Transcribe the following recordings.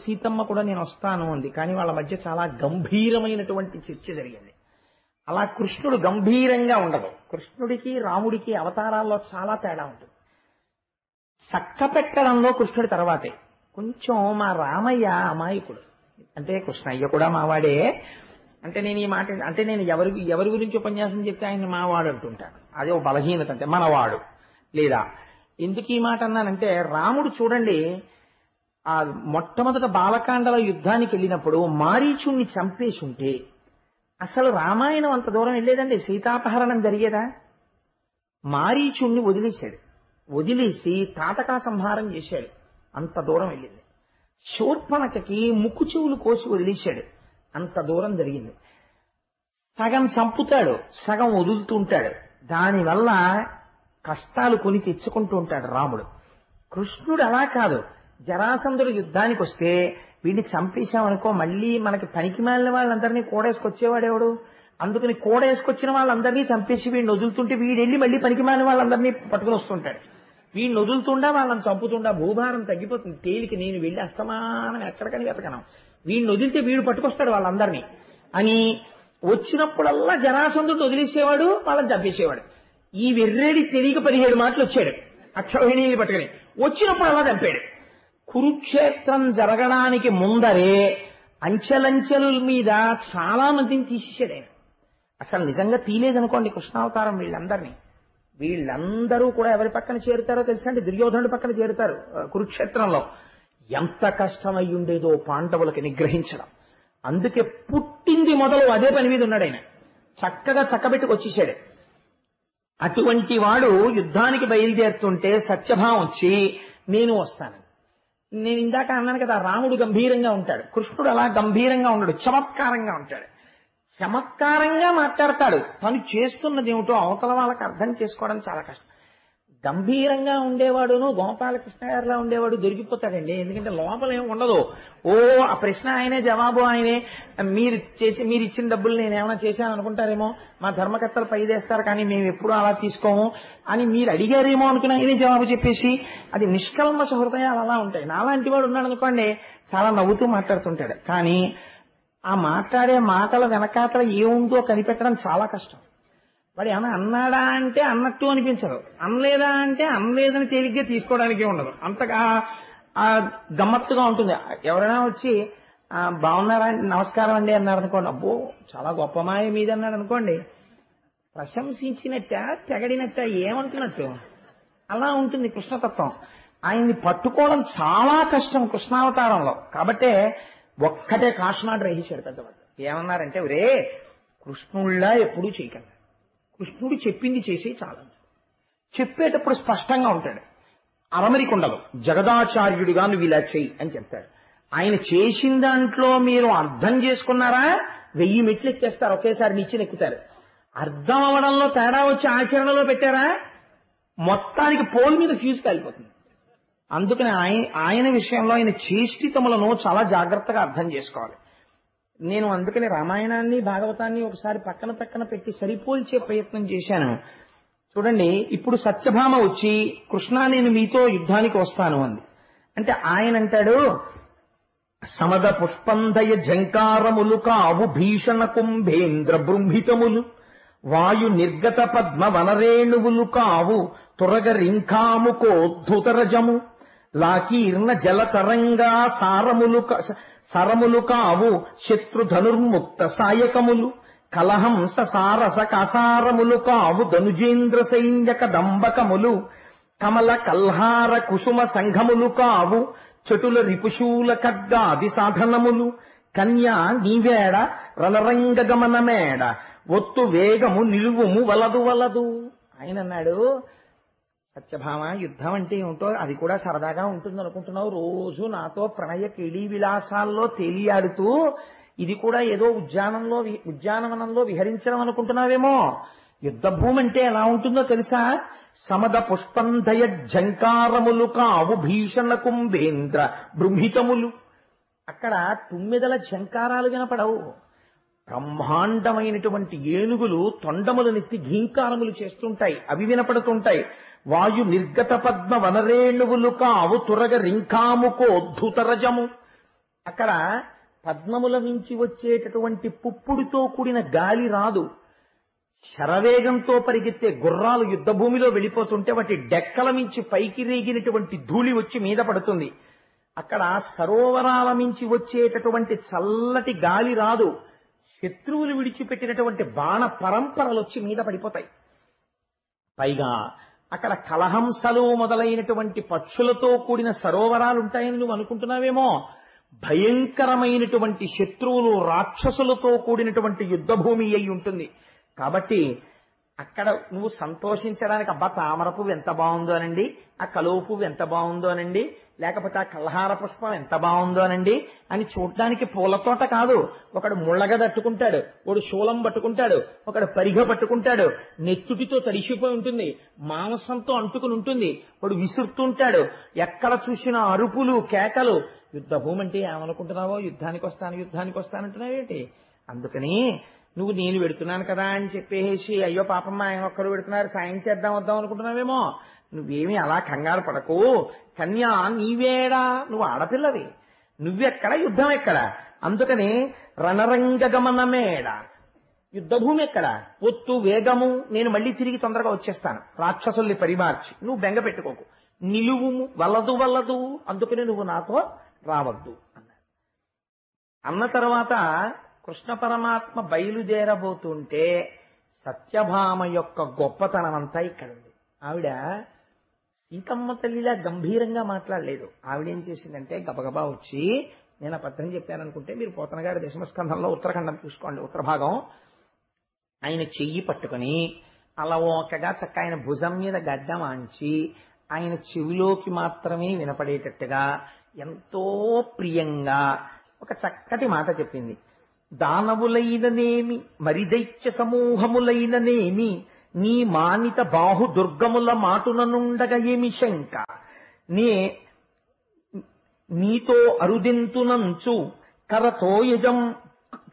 సీతమ్మ కూడా నేను వస్తాను అంది. కానీ వాళ్ళ మధ్య చాలా గంభీరమైనటువంటి చర్చ జరిగింది. అలా కృష్ణుడు గంభీరంగా ఉండదు. కృష్ణుడికి రాముడికి అవతారాల్లో చాలా తేడా ఉంటుంది. చక్క పెట్టడంలో కృష్ణుడి తర్వాతే. కొంచెం మా రామయ్య అమాయకుడు. అంటే కృష్ణయ్య కూడా మావాడే. అంటే నేను ఈ మాట అంటే నేను ఎవరి గురించి ఉపన్యాసం చెప్తే ఆయన మావాడు అంటుంటాను. అదే ఒక బలహీనత. అంటే మనవాడు లేదా ఎందుకు ఈ మాట అన్నానంటే, రాముడు చూడండి, ఆ మొట్టమొదట బాలకాండల యుద్ధానికి వెళ్ళినప్పుడు మారీచుణ్ణి చంపేసి ఉంటే అసలు రామాయణం అంత దూరం వెళ్ళేదండి. సీతాపహరణం జరిగేదా? మారీచుణ్ణి వదిలేశాడు. వదిలేసి తాటకా సంహారం చేశాడు. అంత దూరం వెళ్ళింది. శూర్పణఖకి ముక్కు చెవులు కోసి వదిలేశాడు. అంత దూరం జరిగింది. సగం చంపుతాడు, సగం వదులుతుంటాడు. దానివల్ల కష్టాలు కొని తెచ్చుకుంటూ ఉంటాడు రాముడు. కృష్ణుడు అలా కాదు. జరాసంధుడు యుద్ధానికి వస్తే వీడిని చంపేశామనుకో మళ్ళీ మనకి పనికి మాలిన వాళ్ళందరినీ కూడేసుకొచ్చేవాడేవాడు. అందుకని కూడేసుకొచ్చిన వాళ్ళందరినీ చంపేసి వీడిని వదులుతుంటే వీడెళ్ళి మళ్ళీ పనికి మాలిన వాళ్ళందరినీ పట్టుకుని వస్తుంటాడు. వీడిని వదులుతుండా వాళ్ళని చంపుతుండా భూభారం తగ్గిపోతుంది. తేలికి నేను వెళ్ళి అస్తమానం ఎక్కడికని వెతకను, వీడిని వదిలితే వీడు పట్టుకొస్తాడు వాళ్ళందరినీ అని వచ్చినప్పుడల్లా జరాసంధుడు వదిలేసేవాడు, వాళ్ళని చంపేసేవాడు. ఈ వెర్రేడి తెలియక 17 మాటలు వచ్చాడు అక్షౌహిణీని పట్టుకుని. వచ్చినప్పుడు అలా చంపాడు. కురుక్షేత్రం జరగడానికి ముందరే అంచెలంచెల మీద చాలా మందిని తీసేశాడు ఆయన. అసలు నిజంగా తీలేదనుకోండి కృష్ణావతారం వీళ్ళందరూ కూడా ఎవరి పక్కన చేరుతారో తెలుసా అండి? దుర్యోధనుడి పక్కన చేరుతారు. కురుక్షేత్రంలో ఎంత కష్టమై ఉండేదో పాండవులకి నిగ్రహించడం. అందుకే పుట్టింది మొదలు అదే పని మీద ఉన్నాడు ఆయన. చక్కగా చక్కబెట్టుకొచ్చేసాడు. అటువంటి వాడు యుద్ధానికి బయలుదేరుతుంటే సత్యభావం వచ్చి నేను వస్తాను. నేను ఇందాక అన్నాను కదా, రాముడు గంభీరంగా ఉంటాడు, కృష్ణుడు అలా గంభీరంగా ఉండడు, చమత్కారంగా ఉంటాడు. చమత్కారంగా మాట్లాడతాడు. తను చేస్తున్నది ఏమిటో అవతల వాళ్ళకి అర్థం చేసుకోవడం చాలా కష్టం. గంభీరంగా ఉండేవాడును గోపాలకృష్ణ గారిలా ఉండేవాడు దొరికిపోతాడండి. ఎందుకంటే లోపల ఏమి ఉండదు. ఆ ప్రశ్న ఆయనే, జవాబు ఆయనే. మీరు ఇచ్చిన డబ్బులు నేనేమైనా చేశాను అనుకుంటారేమో, మా ధర్మకర్తలు పైదేస్తారు కానీ మేము ఎప్పుడూ అలా తీసుకోము అని మీరు అడిగారేమో అనుకుని ఆయనే జవాబు చెప్పేసి అది నిష్కల్మష హృదయాలు అలా ఉంటాయి. నాలాంటి వాడు ఉన్నాడు అనుకోండి చాలా నవ్వుతూ మాట్లాడుతుంటాడు. కానీ ఆ మాట్లాడే మాటల వెనకాతల ఏముందో కనిపెట్టడం చాలా కష్టం. వాడు ఏమన్నా అన్నాడా అంటే అన్నట్టు అనిపించదు, అనలేదా అంటే అనలేదని తేలిగ్గా తీసుకోవడానికి ఉండదు. అంతగా గమ్మత్తుగా ఉంటుంది. ఎవరైనా వచ్చి బాగున్నారా నమస్కారం అండి అన్నారు అనుకోండి, అబ్బో చాలా గొప్ప మాయ మీద అన్నాడు అనుకోండి, ప్రశంసించినట్ట తెగడినట్ట ఏమంటున్నట్టు అలా ఉంటుంది కృష్ణతత్వం. ఆయన్ని పట్టుకోవడం చాలా కష్టం కృష్ణావతారంలో. కాబట్టే ఒక్కటే కాషనాడు రహించాడు పెద్దవాడు. ఏమన్నారంటే, ఒరే కృష్ణుళ్ళ ఎప్పుడూ చేయకండి, కృష్ణుడు చెప్పింది చేసి చాలా. చెప్పేటప్పుడు స్పష్టంగా ఉంటాడు, అరమరికి ఉండదు. జగదాచార్యుడిగా నువ్వు ఇలా చెయ్యి అని చెప్తాడు. ఆయన చేసిన దాంట్లో మీరు అర్థం చేసుకున్నారా 1000 మెట్లు ఎక్కేస్తారు, ఒకేసారి నిచ్చెన ఎక్కుతారు. అర్థం అవడంలో తేడా వచ్చి ఆచరణలో పెట్టారా మొత్తానికి పోల్ మీద ఫ్యూజ్ కాలిపోతుంది. అందుకని ఆయన విషయంలో ఆయన చేష్టితములను చాలా జాగ్రత్తగా అర్థం చేసుకోవాలి. నేను అందుకని రామాయణాన్ని భాగవతాన్ని ఒకసారి పక్కన పెట్టి సరిపోల్చే ప్రయత్నం చేశాను. చూడండి, ఇప్పుడు సత్యభామ వచ్చి కృష్ణ నేను మీతో యుద్ధానికి వస్తాను అంది. అంటే ఆయన అంటాడు, సమద పుష్పందయ జంకారములు కావు భీషణ కుంభేంద్ర బృంభితములు, వాయు నిర్గత పద్మ వనరేణువులు కావు తురగ రింఖాముకోద్ధుతరజము, లాకీర్ణ జలతరంగా సరములు కావు శత్రుధనుర్ముక్త సాయకములు, కలహంస సారస కాసారములు కావు ధనుజేంద్ర సైన్యక దంబకములు, కమల కల్హార కుసుమ సంఘములు కావు చటుల రిపుశూల ఖడ్గాది సాధనములు, కన్యా నీవేడ రణరంగ గమనమేడ ఒత్తు వేగము నిలువుము వలదు. ఆయన అన్నాడు, సత్యభామ యుద్ధం అంటే ఏమిటో అది కూడా సరదాగా ఉంటుంది అనుకుంటున్నావు, రోజు నాతో ప్రణయ కిళీ విలాసాల్లో తేలియాడుతూ ఇది కూడా ఏదో ఉద్యానవనంలో విహరించడం అనుకుంటున్నావేమో. యుద్ధ భూమి అంటే ఎలా ఉంటుందో తెలుసా? సమద పుష్పంధయ జంకారములు కావు భీషణ కుంభేంద్ర బృంహితములు. అక్కడ 9 జంకారాలు వినపడవు. బ్రహ్మాండమైనటువంటి ఏనుగులు తొండములనెత్తి ఘీంకారములు చేస్తుంటాయి, అవి వినపడుతుంటాయి. వాయు నిర్గత పద్మ వనరేణువులు కావు తురగ రింఖాముకోద్ధుతరజము, అక్కడ పద్మముల నుంచి వచ్చేటటువంటి పుప్పుడుతో కూడిన గాలి రాదు. శరవేగంతో పరిగెత్తే గుర్రాలు యుద్ధభూమిలో వెళ్ళిపోతుంటే వాటి డెక్కల నుంచి పైకి రేగినటువంటి ధూళి వచ్చి మీద పడుతుంది. అక్కడ సరోవరాల నుంచి వచ్చేటటువంటి చల్లటి గాలి రాదు. శత్రువులు విడిచిపెట్టినటువంటి బాణ పరంపరలు వచ్చి మీద పడిపోతాయి. పైగా అక్కడ కలహంసలు మొదలైనటువంటి పక్షులతో కూడిన సరోవరాలు ఉంటాయని నువ్వు అనుకుంటున్నావేమో. భయంకరమైనటువంటి శత్రువులు రాక్షసులతో కూడినటువంటి యుద్ధభూమి అయి ఉంటుంది. కాబట్టి అక్కడ నువ్వు సంతోషించడానికి అబ్బా తామర పువ్వు ఎంత బాగుందో అనండి, ఆ కలువ పువ్వు ఎంత బాగుందో అనండి, లేకపోతే ఆ కల్హార పుష్పం ఎంత బాగుందో అనండి అని చూడడానికి పూలతోట కాదు. ఒకడు ముళ్ళగ తట్టుకుంటాడు, ఒకడు శూలం పట్టుకుంటాడు, ఒకడు పరిగ పట్టుకుంటాడు, నెత్తుటితో తడిసిపోయి ఉంటుంది, మాంసంతో అంటుకుని ఉంటుంది, ఒకడు విసురుతుంటాడు. ఎక్కడ చూసినా అరుపులు కేకలు. యుద్ధభూమి అంటే ఏమనుకుంటున్నావో, యుద్ధానికి వస్తానంటున్నావేంటి? అందుకని నువ్వు నేను పెడుతున్నాను కదా అని చెప్పేసి అయ్యో పాపమ్మ ఆయన ఒక్కరు పెడుతున్నారు సాయం చేద్దాం వద్దాం అనుకుంటున్నావేమో. నువ్వేమీ అలా కంగారు పడకు. కన్యా నీవేడా, నువ్వు ఆడపిల్లవి, నువ్వెక్కడ యుద్ధం ఎక్కడ? అందుకని రణరంగగమనమేడ, యుద్ధభూమి ఎక్కడ? పొత్తు వేగము, నేను మళ్ళీ తిరిగి తొందరగా వచ్చేస్తాను రాక్షసుల్ని పరిమార్చి, నువ్వు బెంగ పెట్టుకోకు, నిలువుము వల్లదు, అందుకని నువ్వు నాతో రావద్దు అన్నాడు. అన్న తర్వాత కృష్ణ పరమాత్మ బయలుదేరబోతుంటే సత్యభామ యొక్క గొప్పతనం అంతా ఇక్కడ ఉంది. ఆవిడ సీతమ్మ తల్లిలా గంభీరంగా మాట్లాడలేదు. ఆవిడేం చేసిందంటే గబగబా వచ్చి, నేను అబద్ధం చెప్పాననుకుంటే మీరు పోతన గారి దశమస్కంధంలో ఉత్తరాఖండం చూసుకోండి, ఉత్తర భాగం, ఆయన చెయ్యి పట్టుకుని అలవోకగా చక్క ఆయన భుజం మీద గడ్డం ఆంచి ఆయన చెవిలోకి మాత్రమే వినపడేటట్టుగా ఎంతో ప్రియంగా ఒక చక్కటి మాట చెప్పింది. దానవులైననేమి మరిదైత్య సమూహములైననేమి నీ మానిత బాహు దుర్గముల మాటుననుండగ ఏమి శంక, నీతో అరుదెంతునంచు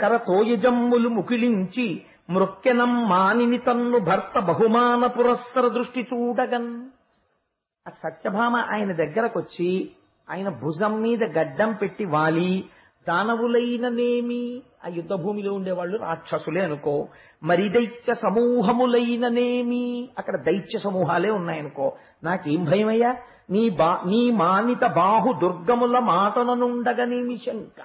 కరతోయజమ్ములు ముకిలించి మృక్కెనం మానిని తన్ను భర్త బహుమాన పురస్సర దృష్టి చూడగన్. ఆ సత్యభామ ఆయన దగ్గరకొచ్చి ఆయన భుజం మీద గడ్డం పెట్టి వాలి, దానవులైననేమి, ఆ యుద్ధభూమిలో ఉండేవాళ్ళు రాక్షసులే అనుకో, మరి దైత్య సమూహములైననేమి, అక్కడ దైత్య సమూహాలే ఉన్నాయనుకో, నాకేం భయమయ్యా, నీ మానిత బాహు దుర్గముల మాటననుండగనేమి శంక,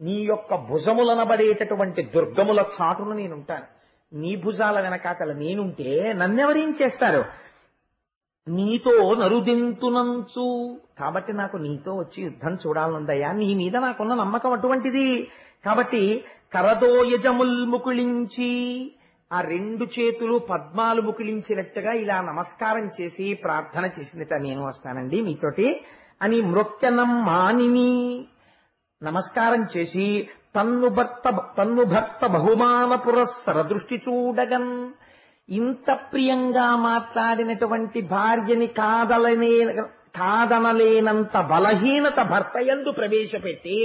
నీ యొక్క భుజములనబడేటటువంటి దుర్గముల చాటును నేనుంటాను, నీ భుజాల వెనకాతల నేనుంటే నన్నెవరేం చేస్తారు? నీతో నరుదింతునంచు, కాబట్టి నాకు నీతో వచ్చి యుద్ధం చూడాలనుందయ్యా, నీ మీద నాకున్న నమ్మకం అటువంటిది. కాబట్టి కరదోయజముల్ ముకుళించి, ఆ రెండు చేతులు పద్మాలు ముకుళించినట్టుగా ఇలా నమస్కారం చేసి ప్రార్థన చేసిందిట, నేను వస్తానండి మీతోటి అని. మృక్యనం మానిని, నమస్కారం చేసి తన్ను భర్త బహుమాన పురస్సర దృష్టి చూడగన్. ఇంత ప్రియంగా మాట్లాడినటువంటి భార్యని కాదనలేనంత బలహీనత భర్త యందు ప్రవేశపెట్టి,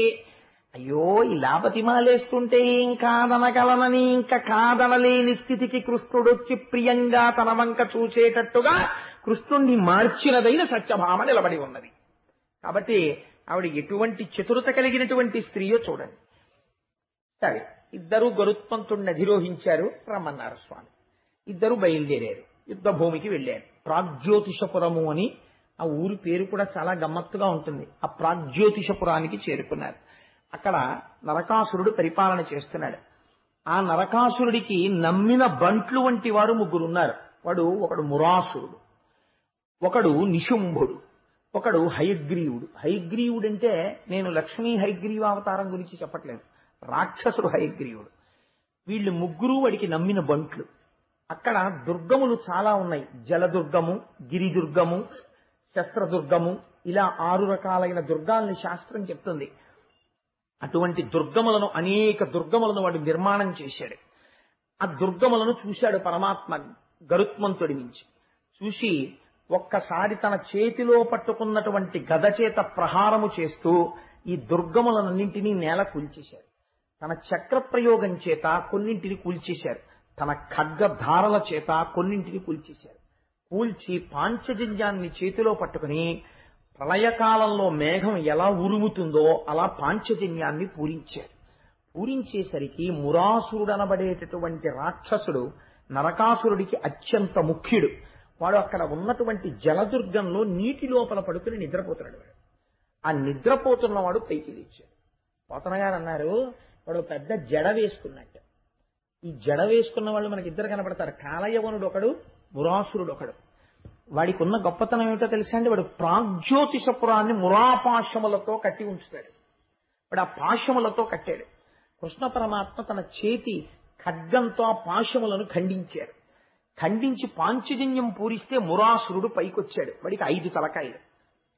అయ్యో ఇలా బతిమాలేస్తుంటే ఏం కాదనగలనని ఇంకా కాదనలేని స్థితికి కృష్ణుడొచ్చి ప్రియంగా తన వంక చూసేటట్టుగా కృష్ణుణ్ణి మార్చినదైన సత్యభామ నిలబడి ఉన్నది. కాబట్టి ఆవిడ ఎటువంటి చతురత కలిగినటువంటి స్త్రీయో చూడండి. సరే, ఇద్దరు గరుత్మంతుడిని అధిరోహించారు, రమ్మన్నారు స్వామి. ఇద్దరు బయలుదేరారు, యుద్ధభూమికి వెళ్ళారు. ప్రాగ్జ్యోతిషపురము అని ఆ ఊరి పేరు కూడా చాలా గమ్మత్తుగా ఉంటుంది. ఆ ప్రాగ్జ్యోతిషపురానికి చేరుకున్నారు. అక్కడ నరకాసురుడు పరిపాలన చేస్తున్నాడు. ఆ నరకాసురుడికి నమ్మిన బంట్లు వంటి వారు ముగ్గురున్నారు. ఒకడు మురాసురుడు, ఒకడు నిశుంభుడు, ఒకడు హయగ్రీవుడు. హయగ్రీవుడు అంటే నేను లక్ష్మీ హయగ్రీవ అవతారం గురించి చెప్పట్లేదు, రాక్షసుడు హయగ్రీవుడు. వీళ్ళు ముగ్గురు వాడికి నమ్మిన బంట్లు. అక్కడ దుర్గములు చాలా ఉన్నాయి. జలదుర్గము, గిరిదుర్గము, శస్త్రదుర్గము, ఇలా 6 రకాలైన దుర్గాల్ని శాస్త్రం చెప్తుంది. అటువంటి దుర్గములను, అనేక దుర్గములను వాడు నిర్మాణం చేశాడు. ఆ దుర్గములను చూశాడు పరమాత్మ గరుత్మంతుడి నుంచి. చూసి ఒక్కసారి తన చేతిలో పట్టుకున్నటువంటి గద చేత ప్రహారము చేస్తూ ఈ దుర్గములన్నింటినీ నేల కూల్చేశారు. తన చక్ర ప్రయోగం చేత కొన్నింటిని కూల్చేశారు, తన ఖడ్గధారల చేత కొన్నింటిని కూల్చేశారు. కూల్చి పాంచజన్యాన్ని చేతిలో పట్టుకుని ప్రళయకాలంలో మేఘం ఎలా ఉరుముతుందో అలా పాంచజన్యాన్ని పూరించాడు. పూరించేసరికి మురాసురుడనబడేటటువంటి రాక్షసుడు నరకాసురుడికి అత్యంత ముఖ్యుడు. వాడు అక్కడ ఉన్నటువంటి జలదుర్గంలో నీటి లోపల పడుకుని నిద్రపోతున్నాడు. వాడు ఆ నిద్రపోతున్నవాడు పైకి లేచాడు. పోతన గారు అన్నారు, వాడు పెద్ద జడ వేసుకున్నట్టు. ఈ జడ వేసుకున్న వాళ్ళు మనకి ఇద్దరు కనపడతారు, కాలయవనుడు ఒకడు, మురాసురుడు ఒకడు. వాడికి ఉన్న గొప్పతనం ఏమిటో తెలుసా అండి, వాడు ప్రాగ్జ్యోతిషపురాన్ని మురాపాశములతో కట్టి ఉంచుతాడు. వాడు ఆ పాశములతో కట్టాడు. కృష్ణ పరమాత్మ తన చేతి ఖడ్గంతో ఆ పాశములను ఖండించారు. ఖండించి పాంచజన్యం పూరిస్తే మురాసురుడు పైకొచ్చాడు. వాడికి 5 తలకాయలు.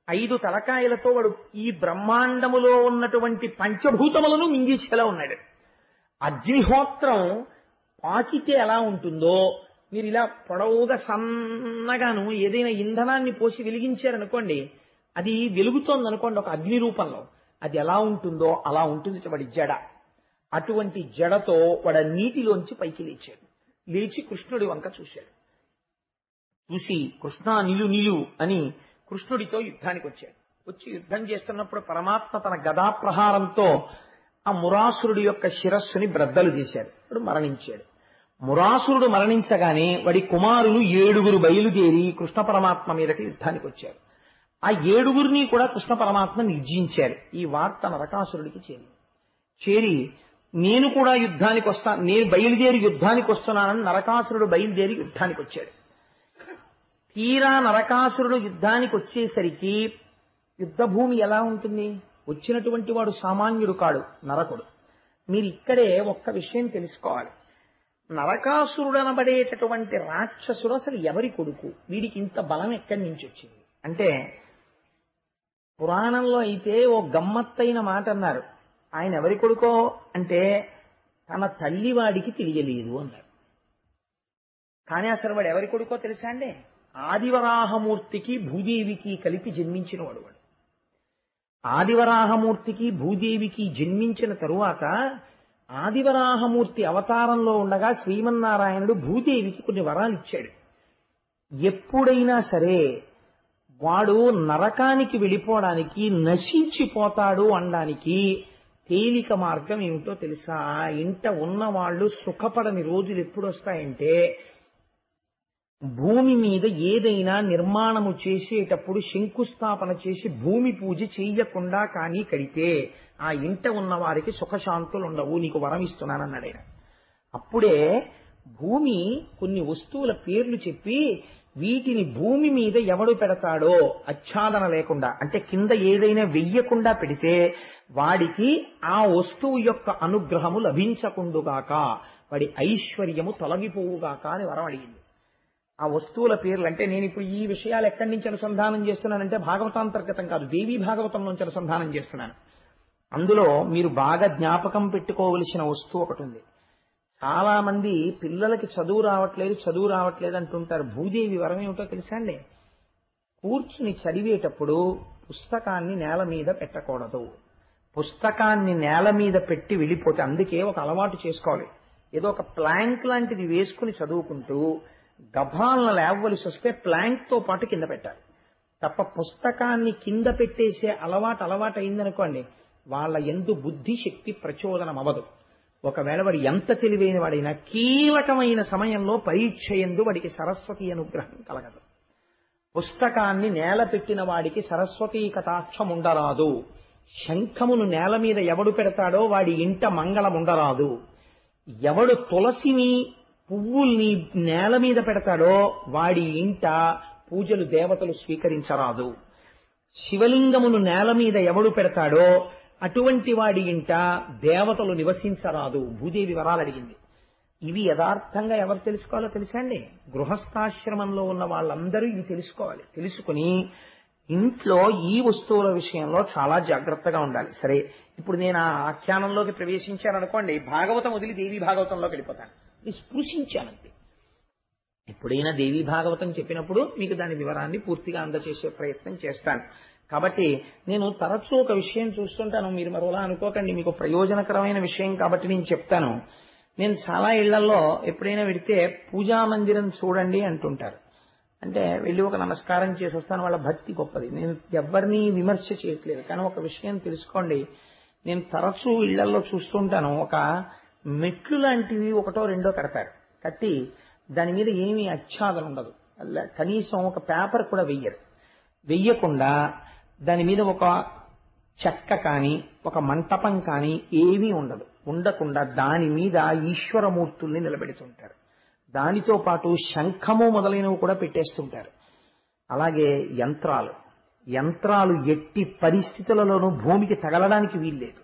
5 తలకాయలతో వాడు ఈ బ్రహ్మాండములో ఉన్నటువంటి పంచభూతములను మింగేసేలా ఉన్నాడు. అగ్నిహోత్రం పాకితే ఎలా ఉంటుందో, మీరు ఇలా పొడవుగా సన్నగాను ఏదైనా ఇంధనాన్ని పోసి వెలిగించారనుకోండి, అది వెలుగుతోందనుకోండి ఒక అగ్ని రూపంలో, అది ఎలా ఉంటుందో అలా ఉంటుంది వాడి జడ. అటువంటి జడతో వాడు నీటిలోంచి పైకి లేచాడు. లేచి కృష్ణుడి వంక చూశాడు. చూసి కృష్ణ నిలు అని కృష్ణుడితో యుద్ధానికి వచ్చాడు. వచ్చి యుద్ధం చేస్తున్నప్పుడు పరమాత్మ తన గదా ప్రహారంతో ఆ మురాసురుడి యొక్క శిరస్సుని బ్రద్దలు చేశాడు. వాడు మరణించాడు. మురాసురుడు మరణించగానే వాడి కుమారులు 7 బయలుదేరి కృష్ణ పరమాత్మ మీదకి యుద్ధానికి వచ్చారు. ఆ 7 కూడా కృష్ణ పరమాత్మ నిర్జించారు. ఈ వార్త నరకాసురుడికి చేరి నేను కూడా యుద్ధానికి వస్తాను, నేను బయలుదేరి యుద్ధానికి వస్తున్నానని నరకాసురుడు బయలుదేరి యుద్ధానికి వచ్చాడు. తీరా నరకాసురుడు యుద్ధానికి వచ్చేసరికి యుద్ధభూమి ఎలా ఉంటుంది? వచ్చినటువంటి వాడు సామాన్యుడు కాడు, నరకుడు. మీరు ఇక్కడే ఒక్క విషయం తెలుసుకోవాలి. నరకాసురుడు అనబడేటటువంటి రాక్షసుడు అసలు ఎవరి కొడుకు? వీడికి ఇంత బలం ఎక్కడి నుంచి వచ్చింది అంటే, పురాణంలో అయితే ఓ గమ్మత్తైన మాట అన్నారు. ఆయన ఎవరి కొడుకో అంటే తన తల్లి వాడికి తెలియలేదు అన్నారు. కానీ అసలు వాడు ఎవరి కొడుకో తెలుసా అండి? ఆదివరాహమూర్తికి భూదేవికి కలిపి జన్మించిన వాడు. ఆదివరాహమూర్తికి భూదేవికి జన్మించిన తరువాత ఆదివరాహమూర్తి అవతారంలో ఉండగా శ్రీమన్నారాయణుడు భూదేవికి కొన్ని వరాలు ఇచ్చాడు. ఎప్పుడైనా సరే వాడు నరకానికి వెళ్ళిపోవడానికి, నశించిపోతాడు అనడానికి తేలిక మార్గం ఏమిటో తెలుసా? ఇంట ఉన్నవాళ్లు సుఖపడని రోజులు ఎప్పుడు వస్తాయంటే, భూమి మీద ఏదైనా నిర్మాణము చేసేటప్పుడు శంకుస్థాపన చేసి భూమి పూజ చెయ్యకుండా కానీ కడితే ఆ ఇంట ఉన్న వారికి సుఖశాంతులు ఉండవు, నీకు వరం ఇస్తున్నానన్నాడు ఆయన. అప్పుడే భూమి కొన్ని వస్తువుల పేర్లు చెప్పి వీటిని భూమి మీద ఎవడు పెడతాడో ఆచ్ఛాదన లేకుండా, అంటే కింద ఏదైనా వెయ్యకుండా పెడితే వాడికి ఆ వస్తువు యొక్క అనుగ్రహము లభించకుండుగాక, వాడి ఐశ్వర్యము తొలగిపోవుగాక అని వరం అడిగింది. ఆ వస్తువుల పేర్లు అంటే నేను ఇప్పుడు ఈ విషయాలు ఎక్కడి నుంచి అనుసంధానం చేస్తున్నానంటే భాగవతాంతర్గతం కాదు, దేవీ భాగవతం నుంచి అనుసంధానం చేస్తున్నాను. అందులో మీరు బాగా జ్ఞాపకం పెట్టుకోవలసిన వస్తువు ఒకటి ఉంది. చాలా మంది పిల్లలకి చదువు రావట్లేదు అంటుంటారు. భూదేవి వరం ఏమిటో తెలుసా అండి? కూర్చుని చదివేటప్పుడు పుస్తకాన్ని నేల మీద పెట్టకూడదు. పుస్తకాన్ని నేల మీద పెట్టి వెళ్ళిపోతే, అందుకే ఒక అలవాటు చేసుకోవాలి. ఏదో ఒక ప్లాంక్ లాంటిది వేసుకుని చదువుకుంటూ గభాలను లేవవలసి వస్తే ప్లాంక్ తో పాటు కింద పెట్టాలి తప్ప పుస్తకాన్ని కింద పెట్టేసే అలవాటు అయిందనుకోండి, వాళ్ళ యందు బుద్ధి శక్తి ప్రచోదనం అవ్వదు. ఒకవేళ వాడు ఎంత తెలివైన వాడైనా కీలకమైన సమయంలో పరీక్ష యందు వాడికి సరస్వతి అనుగ్రహం కలగదు. పుస్తకాన్ని నేల పెట్టిన వాడికి సరస్వతీ కటాక్షం ఉండరాదు. శంఖమును నేల మీద ఎవడు పెడతాడో వాడి ఇంట మంగళం ఉండరాదు. ఎవడు తులసిని పువ్వుల్ని నేల మీద పెడతాడో వాడి ఇంట పూజలు దేవతలు స్వీకరించరాదు. శివలింగమును నేల మీద ఎవడు పెడతాడో అటువంటి వాడి ఇంట దేవతలు నివసించరాదు. భూదేవి వరాలు అడిగింది. ఇవి యథార్థంగా ఎవరు తెలుసుకోవాలో తెలుసా అండి? గృహస్థాశ్రమంలో ఉన్న వాళ్ళందరూ ఇవి తెలుసుకోవాలి. తెలుసుకుని ఇంట్లో ఈ వస్తువుల విషయంలో చాలా జాగ్రత్తగా ఉండాలి. సరే, ఇప్పుడు నేను ఆ ఆఖ్యానంలోకి ప్రవేశించాననుకోండి, భాగవతం వదిలి దేవీ భాగవతంలోకి వెళ్ళిపోతాను. స్పృశించానంతే. ఎప్పుడైనా దేవీ భాగవతం చెప్పినప్పుడు మీకు దాని వివరాన్ని పూర్తిగా అందజేసే ప్రయత్నం చేస్తాను. కాబట్టి నేను తరచూ ఒక విషయం చూస్తుంటాను, మీరు మరోలా అనుకోకండి, మీకు ప్రయోజనకరమైన విషయం కాబట్టి నేను చెప్తాను. నేను చాలా ఇళ్లలో ఎప్పుడైనా వెడితే పూజా మందిరం చూడండి అంటుంటారు. అంటే వెళ్ళి ఒక నమస్కారం చేసి వస్తాను, వాళ్ళ భక్తి గొప్పది. నేను ఎవరిని విమర్శ చేయట్లేదు, కానీ ఒక విషయం తెలుసుకోండి. నేను తరచూ ఇళ్లలో చూస్తుంటాను, ఒక మెట్లు లాంటివి ఒకటో రెండో కడతారు, కట్టి దాని మీద ఏమీ ఆచ్ఛాదన ఉండదు, కనీసం ఒక పేపర్ కూడా వెయ్యకుండా దాని మీద ఒక చెక్క కానీ ఒక మంటపం కానీ ఏమీ ఉండకుండా దాని మీద ఈశ్వరమూర్తుల్ని నిలబెడుతుంటారు. దానితో పాటు శంఖము మొదలైనవి కూడా పెట్టేస్తుంటారు. అలాగే యంత్రాలు ఎట్టి పరిస్థితులలోనూ భూమికి తగలడానికి వీల్లేదు.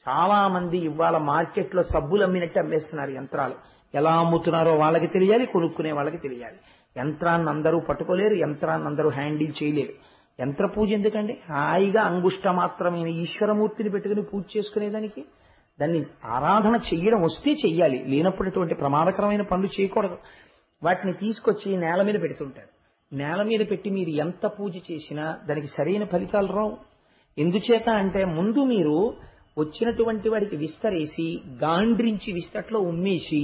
చాలా మంది ఇవాళ మార్కెట్లో సబ్బులు అమ్మినట్టు అమ్మేస్తున్నారు యంత్రాలు. ఎలా అమ్ముతున్నారో వాళ్ళకి తెలియాలి, కొనుక్కునే వాళ్ళకి తెలియాలి. యంత్రాన్ని అందరూ పట్టుకోలేరు, యంత్రాన్ని అందరూ హ్యాండిల్ చేయలేరు. యంత్ర పూజ ఎందుకండి? హాయిగా అంగుష్ట మాత్రమైన ఈశ్వరమూర్తిని పెట్టుకుని పూజ చేసుకునేదానికి. దాన్ని ఆరాధన చెయ్యడం వస్తే చెయ్యాలి, లేనప్పుడు ఇటువంటి ప్రమాదకరమైన పనులు చేయకూడదు. వాటిని తీసుకొచ్చి నేల మీద పెడుతుంటారు. నేల మీద పెట్టి మీరు ఎంత పూజ చేసినా దానికి సరైన ఫలితాలు రావు. ఎందుచేత అంటే ముందు మీరు వచ్చినటువంటి వాడికి విస్తరేసి గాండ్రించి విస్తట్లో ఉమ్మేసి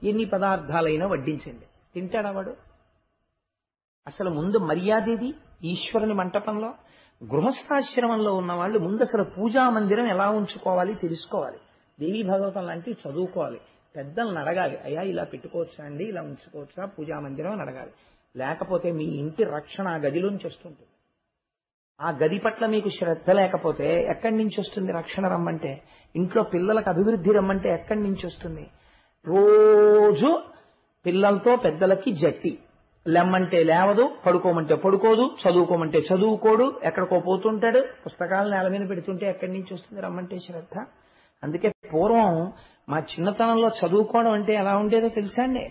ఎన్ని పదార్థాలైనా వడ్డించండి, తింటాడా వాడు? అసలు ముందు మర్యాదేది ఈశ్వరుని మంటపంలో. గృహస్థాశ్రమంలో ఉన్న వాళ్ళు ముందు అసలు పూజా మందిరం ఎలా ఉంచుకోవాలి తెలుసుకోవాలి. దేవీ భాగవతం లాంటివి చదువుకోవాలి. పెద్దలను అడగాలి, అయ్యా ఇలా పెట్టుకోవచ్చా అండి, ఇలా ఉంచుకోవచ్చా పూజా మందిరం అని అడగాలి. లేకపోతే మీ ఇంటి రక్షణ ఆ గదిలోంచి వస్తుంటుంది. ఆ గది పట్ల మీకు శ్రద్ధ లేకపోతే ఎక్కడి నుంచి వస్తుంది రక్షణ? రమ్మంటే ఇంట్లో పిల్లలకు అభివృద్ధి రమ్మంటే ఎక్కడి నుంచి వస్తుంది? రోజు పిల్లలతో పెద్దలకి జట్టి, లెమ్మంటే లేవదు, పడుకోమంటే పడుకోదు, చదువుకోమంటే చదువుకోడు, ఎక్కడికో పోతుంటాడు. పుస్తకాలు నేల మీద పెడుతుంటే ఎక్కడి నుంచి వస్తుంది రమ్మంటే శ్రద్ధ? అందుకే పూర్వం మా చిన్నతనంలో చదువుకోవడం అంటే ఎలా ఉండేదో తెలుసా అండి?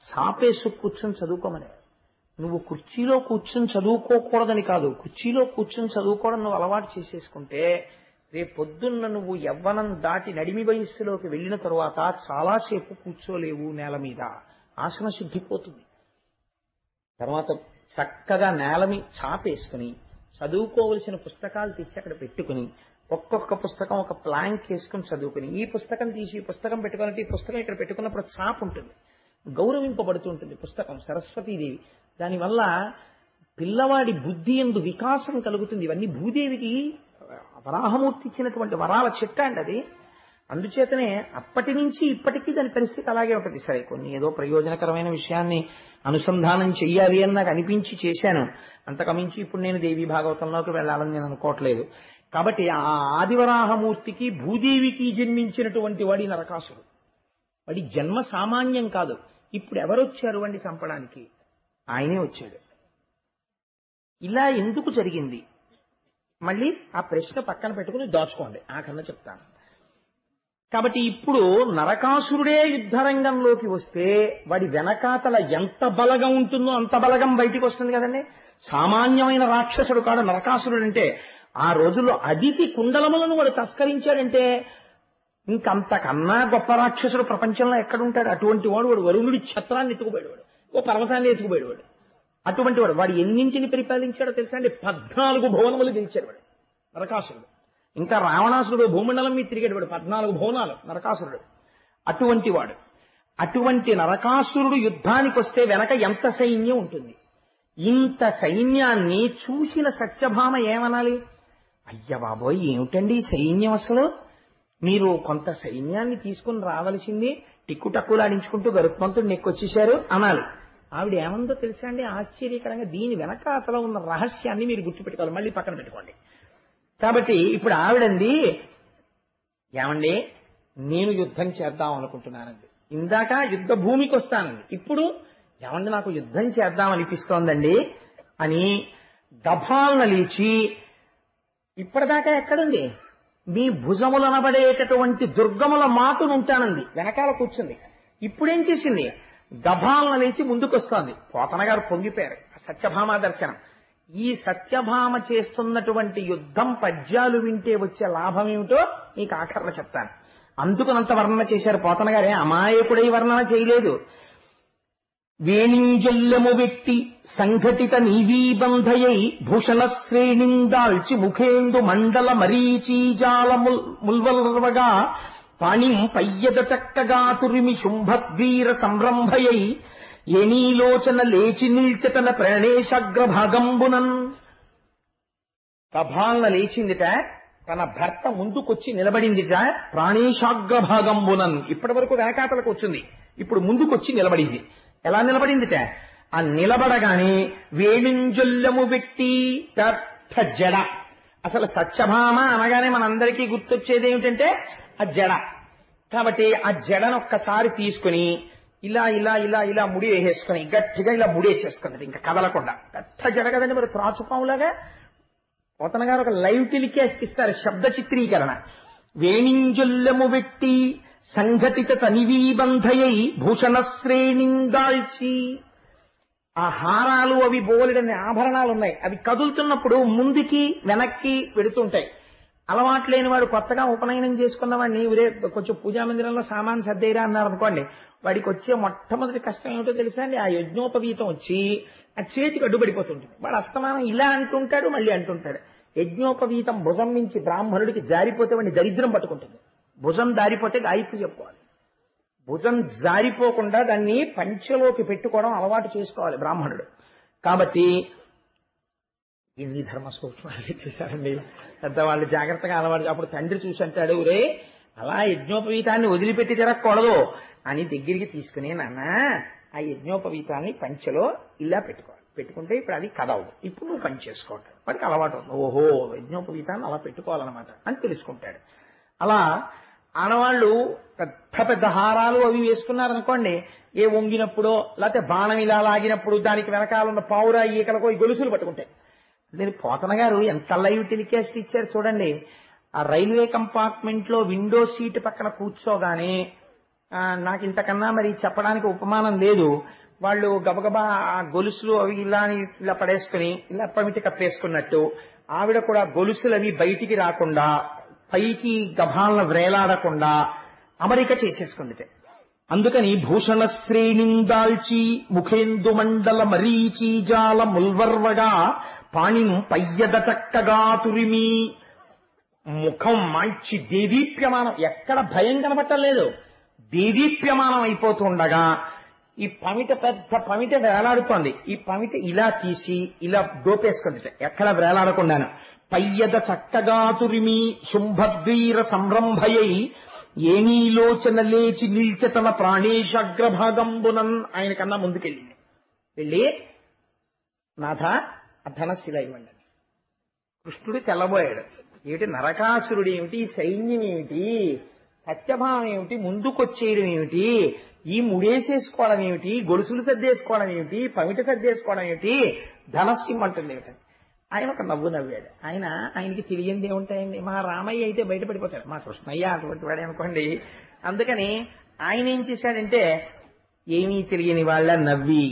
సాపేసు కూర్చొని చదువుకోమని. నువ్వు కుర్చీలో కూర్చొని చదువుకోకూడదని కాదు, కుర్చీలో కూర్చొని చదువుకోవడం నువ్వు అలవాటు చేసేసుకుంటే రేపు పొద్దున్న నువ్వు యవ్వనం దాటి నడిమి వయస్సులోకి వెళ్ళిన తరువాత చాలాసేపు కూర్చోలేవు నేల మీద, ఆసన శుద్ధిపోతుంది. తర్వాత చక్కగా నేలని చాపేసుకుని చదువుకోవలసిన పుస్తకాలు తెచ్చి అక్కడ పెట్టుకుని ఒక్కొక్క పుస్తకం ఒక ప్లాంక్ వేసుకుని చదువుకుని ఈ పుస్తకం తీసి ఈ పుస్తకం పెట్టుకున్నట్టు ఈ పుస్తకం ఇక్కడ పెట్టుకున్నప్పుడు చాప ఉంటుంది, గౌరవింపబడుతుంటుంది పుస్తకం, సరస్వతీదేవి. దానివల్ల పిల్లవాడి బుద్ధి యందు వికాసం కలుగుతుంది. ఇవన్నీ భూదేవికి వరాహమూర్తి ఇచ్చినటువంటి వరాల చెట్ట అండి అది. అందుచేతనే అప్పటి నుంచి ఇప్పటికీ దాని పరిస్థితి అలాగే ఉంటుంది. సరే, కొన్ని ఏదో ప్రయోజనకరమైన విషయాన్ని అనుసంధానం చెయ్యాలి అని నాకు అనిపించి చేశాను, అంతకమించి ఇప్పుడు నేను దేవీ భాగవతంలోకి వెళ్ళాలని నేను అనుకోవట్లేదు. కాబట్టి ఆ ఆదివరాహమూర్తికి భూదేవికి జన్మించినటువంటి వాడి నరకాసుడు. వాడి జన్మ సామాన్యం కాదు. ఇప్పుడు ఎవరొచ్చారు వాడిని చంపడానికి? ఆయనే వచ్చాడు. ఇలా ఎందుకు జరిగింది? మళ్ళీ ఆ ప్రశ్న పక్కన పెట్టుకుని దాచుకోండి, ఆఖరణ చెప్తాను. కాబట్టి ఇప్పుడు నరకాసురుడే యుద్ధరంగంలోకి వస్తే వాడి వెనకాతల ఎంత బలగం ఉంటుందో అంత బలగం బయటికి వస్తుంది కదండి. సామాన్యమైన రాక్షసుడు కాడు నరకాసురుడు అంటే. ఆ రోజుల్లో అదితి కుండలములను వాడు తస్కరించాడంటే ఇంకంతకన్నా గొప్ప రాక్షసుడు ప్రపంచంలో ఎక్కడుంటాడు? అటువంటి వాడు వరుణుడి ఛత్రాన్ని ఎత్తుకుపోయేవాడు, ఓ పర్వతాన్ని ఎత్తుకుపోయేవాడు. అటువంటి వాడు ఎన్నింటిని పరిపాలించాడో తెలుసా అండి? 14 భువనములు గెలిచాడు వాడు నరకాసురుడు. ఇంకా రావణాసురుడు భూమండలం మీద తిరిగేవాడు, 14 భువనాలు నరకాసురుడు. అటువంటి నరకాసురుడు యుద్ధానికి వస్తే వెనక ఎంత సైన్యం ఉంటుంది? ఇంత సైన్యాన్ని చూసిన సత్యభామ ఏమనాలి? అయ్య బాబోయ్, ఏమిటండి సైన్యం అసలు? మీరు కొంత సైన్యాన్ని తీసుకుని రావలసింది, టిక్కుటక్కులాడించుకుంటూ గరుత్మంతుడు నెక్కొచ్చేశారు అనాలి. ఆవిడ ఏమందో తెలుసా అండి? ఆశ్చర్యకరంగా దీని వెనక అసలు ఉన్న రహస్యాన్ని మీరు గుర్తుపెట్టుకోవాలి, మళ్ళీ పక్కన పెట్టుకోండి. కాబట్టి ఇప్పుడు ఆవిడంది, ఏమండి నేను యుద్ధం చేద్దాం అనుకుంటున్నానండి, ఇందాక యుద్ధ భూమికి వస్తానండి, ఇప్పుడు ఏమండి నాకు యుద్ధం చేద్దాం అనిపిస్తోందండి అని దభాలన లేచి, ఇప్పటిదాకా ఎక్కడుంది? మీ భుజములనబడేటటువంటి దుర్గముల మాటును ఉంటానంది, వెనకాల కూర్చుంది. ఇప్పుడేం చేసింది? దభాలన లేచి ముందుకొస్తోంది. పోతన గారు పొంగిపోయారు సత్యభామ దర్శనం. ఈ సత్యభామ చేస్తున్నటువంటి యుద్ధం పద్యాలు వింటే వచ్చే లాభం ఏమిటో మీకు ఆఖరణ చెప్తాను. అందుకునంత వర్ణన చేశారు పోతన గారే, అమాయకుడై వర్ణన చేయలేదు. వేణింజల్లము వెట్టి సంఘటిత నీవీబంధయై భూషణ శ్రేణిందాల్చి ముఖేందు మండల మరీచీజాల ముల్వల్వగా పాణిం పయ్యద చక్కగా తురిమి శుంభద్వీర సంరంభయై ఎనీలోచన లేచి నిల్చతన ప్రాణేశాగ్రభాగంబునన్. ప్రభాలన లేచిందిట, తన భర్త ముందుకొచ్చి నిలబడిందిట. ప్రాణేశాగ్రభాగంబునన్, ఇప్పటి వరకు వెనకాతలకు వచ్చింది, ఇప్పుడు ముందుకొచ్చి నిలబడింది. ఎలా నిలబడిందిట? ఆ నిలబడగానే వేణుంజొల్లము వ్యక్తి జడ. అసలు సత్యభామ అనగానే మనందరికీ గుర్తొచ్చేది ఏమిటంటే ఆ జడ. కాబట్టి ఆ జడను ఒక్కసారి తీసుకుని ఇలా ఇలా ఇలా ఇలా ముడి వేసేసుకుని గట్టిగా ఇలా ముడేసేసుకున్నది, ఇంకా కదలకుండా. పెద్ద జడ కదండి, మరి త్రాచుపాములాగా. పోతన గారు ఒక లైవ్ టెలికాస్ట్ ఇస్తారు, శబ్ద చిత్రీకరణ. వేణింజొల్లము వ్యక్తి సంఘటిత తనివీబంధయై భూషణశ్రేణిందాల్చి. ఆ హారాలు అవి బోలెడని ఆభరణాలు ఉన్నాయి, అవి కదులుతున్నప్పుడు ముందుకి వెనక్కి పెడుతుంటాయి. అలవాటు లేని వాడు కొత్తగా ఉపనయనం చేసుకున్న వాడిని ఊరే కొంచెం పూజా మందిరంలో సామాన్ సర్దేరా అన్నారు అనుకోండి, వాడికి వచ్చే మొట్టమొదటి కష్టం ఏమిటో తెలుసా అండి? ఆ యజ్ఞోపవీతం వచ్చి ఆ చేతికి అడ్డుపడిపోతుంటుంది. వాడు అస్తమానం ఇలా అంటుంటాడు, మళ్ళీ అంటుంటాడు. యజ్ఞోపవీతం భుజం నుంచి బ్రాహ్మణుడికి జారిపోతే వాడిని దరిద్రం పట్టుకుంటుంది. భుజం దారిపోతే గాయత్రి చెప్పుకోవాలి. భుజం జారిపోకుండా దాన్ని పంచెలోకి పెట్టుకోవడం అలవాటు చేసుకోవాలి బ్రాహ్మణుడు. కాబట్టి ఎన్ని ధర్మ సూక్ష్మాలు చూశారండి పెద్దవాళ్ళు, జాగ్రత్తగా అలవాటు. అప్పుడు తండ్రి చూసి అంటాడు, రే అలా యజ్ఞోపవీతాన్ని వదిలిపెట్టి తిరగకూడదు అని దగ్గరికి తీసుకుని, నాన్న ఆ యజ్ఞోపవీతాన్ని పంచెలో ఇలా పెట్టుకోవాలి, పెట్టుకుంటే ఇప్పుడు అది కదవదు, ఇప్పుడు నువ్వు పని చేసుకోవటం. వాడికి అలవాటు ఉంది, ఓహో యజ్ఞోపవీతాన్ని అలా పెట్టుకోవాలన్నమాట అని తెలుసుకుంటాడు. అలా ఆడవాళ్ళు పెద్ద పెద్ద హారాలు అవి వేసుకున్నారనుకోండి, ఏ వంగినప్పుడో లేకపోతే బాణం ఇలా లాగినప్పుడు దానికి వెనకాలన్న పావురా ఈకలకో ఈ గొలుసులు పట్టుకుంటాయి. నేను పోతన గారు ఎంత లైవ్ టెలికాస్ట్ ఇచ్చారు చూడండి. ఆ రైల్వే కంపార్ట్మెంట్ లో విండో సీట్ పక్కన కూర్చోగానే నాకు ఇంతకన్నా మరి చెప్పడానికి ఉపమానం లేదు. వాళ్ళు గబగబా ఆ గొలుసులు అవి ఇలా పడేసుకుని ఇలా పమిటి కప్పేసుకున్నట్టు ఆవిడ కూడా గొలుసులు అవి బయటికి రాకుండా పైకి గభాలను వ్రేలాడకుండా అమరిక చేసేసుకుందిటే. అందుకని భూషణ శ్రేణిందాల్చి ముఖేందు మండల మరీచీజాల ముల్వర్వగా పాణిం పయ్యద చక్కగా తురిమి. ముఖం మంచి దేదీప్యమానం, ఎక్కడ భయం కనబట్టలేదు, దేదీప్యమానం అయిపోతుండగా ఈ పమిట పెద్ద పమిట వేలాడుతోంది. ఈ పమిట ఇలా తీసి ఇలా దోపేసుకుంది, ఎక్కడ వేలాడకుండాను. పయ్యద చక్కగా తురిమి శుంభద్వీర సంరంభయై ఏనీలోచన లేచి నిల్చతన ప్రాణేశాగ్రభాగంబునన్. ఆయన కన్నా ముందుకెళ్ళింది, వెళ్ళి నాథ ఆ ధనశిల ఇవ్వండి. కృష్ణుడు తెల్లబోయాడు. ఏమిటి నరకాసురుడు ఏమిటి, సైన్యం ఏమిటి, సత్యభావం ఏమిటి, ముందుకొచ్చేయడం ఏమిటి, ఈ ముడేసేసుకోవడం ఏమిటి, గొలుసులు సర్దేసుకోవడం ఏమిటి, పమిట సర్దేసుకోవడం ఏమిటి, ధనస్యం అంటుంది ఏమిటి. ఆయన ఒక నవ్వు నవ్వాడు. ఆయనకి తెలియంది ఏముంటాయండి, మా రామయ్య అయితే బయటపడిపోతాడు, మా కృష్ణయ్య అటువంటి వాడే అనుకోండి. అందుకని ఆయన ఏం చేశాడంటే ఏమీ తెలియని వాళ్ళ నవ్వి,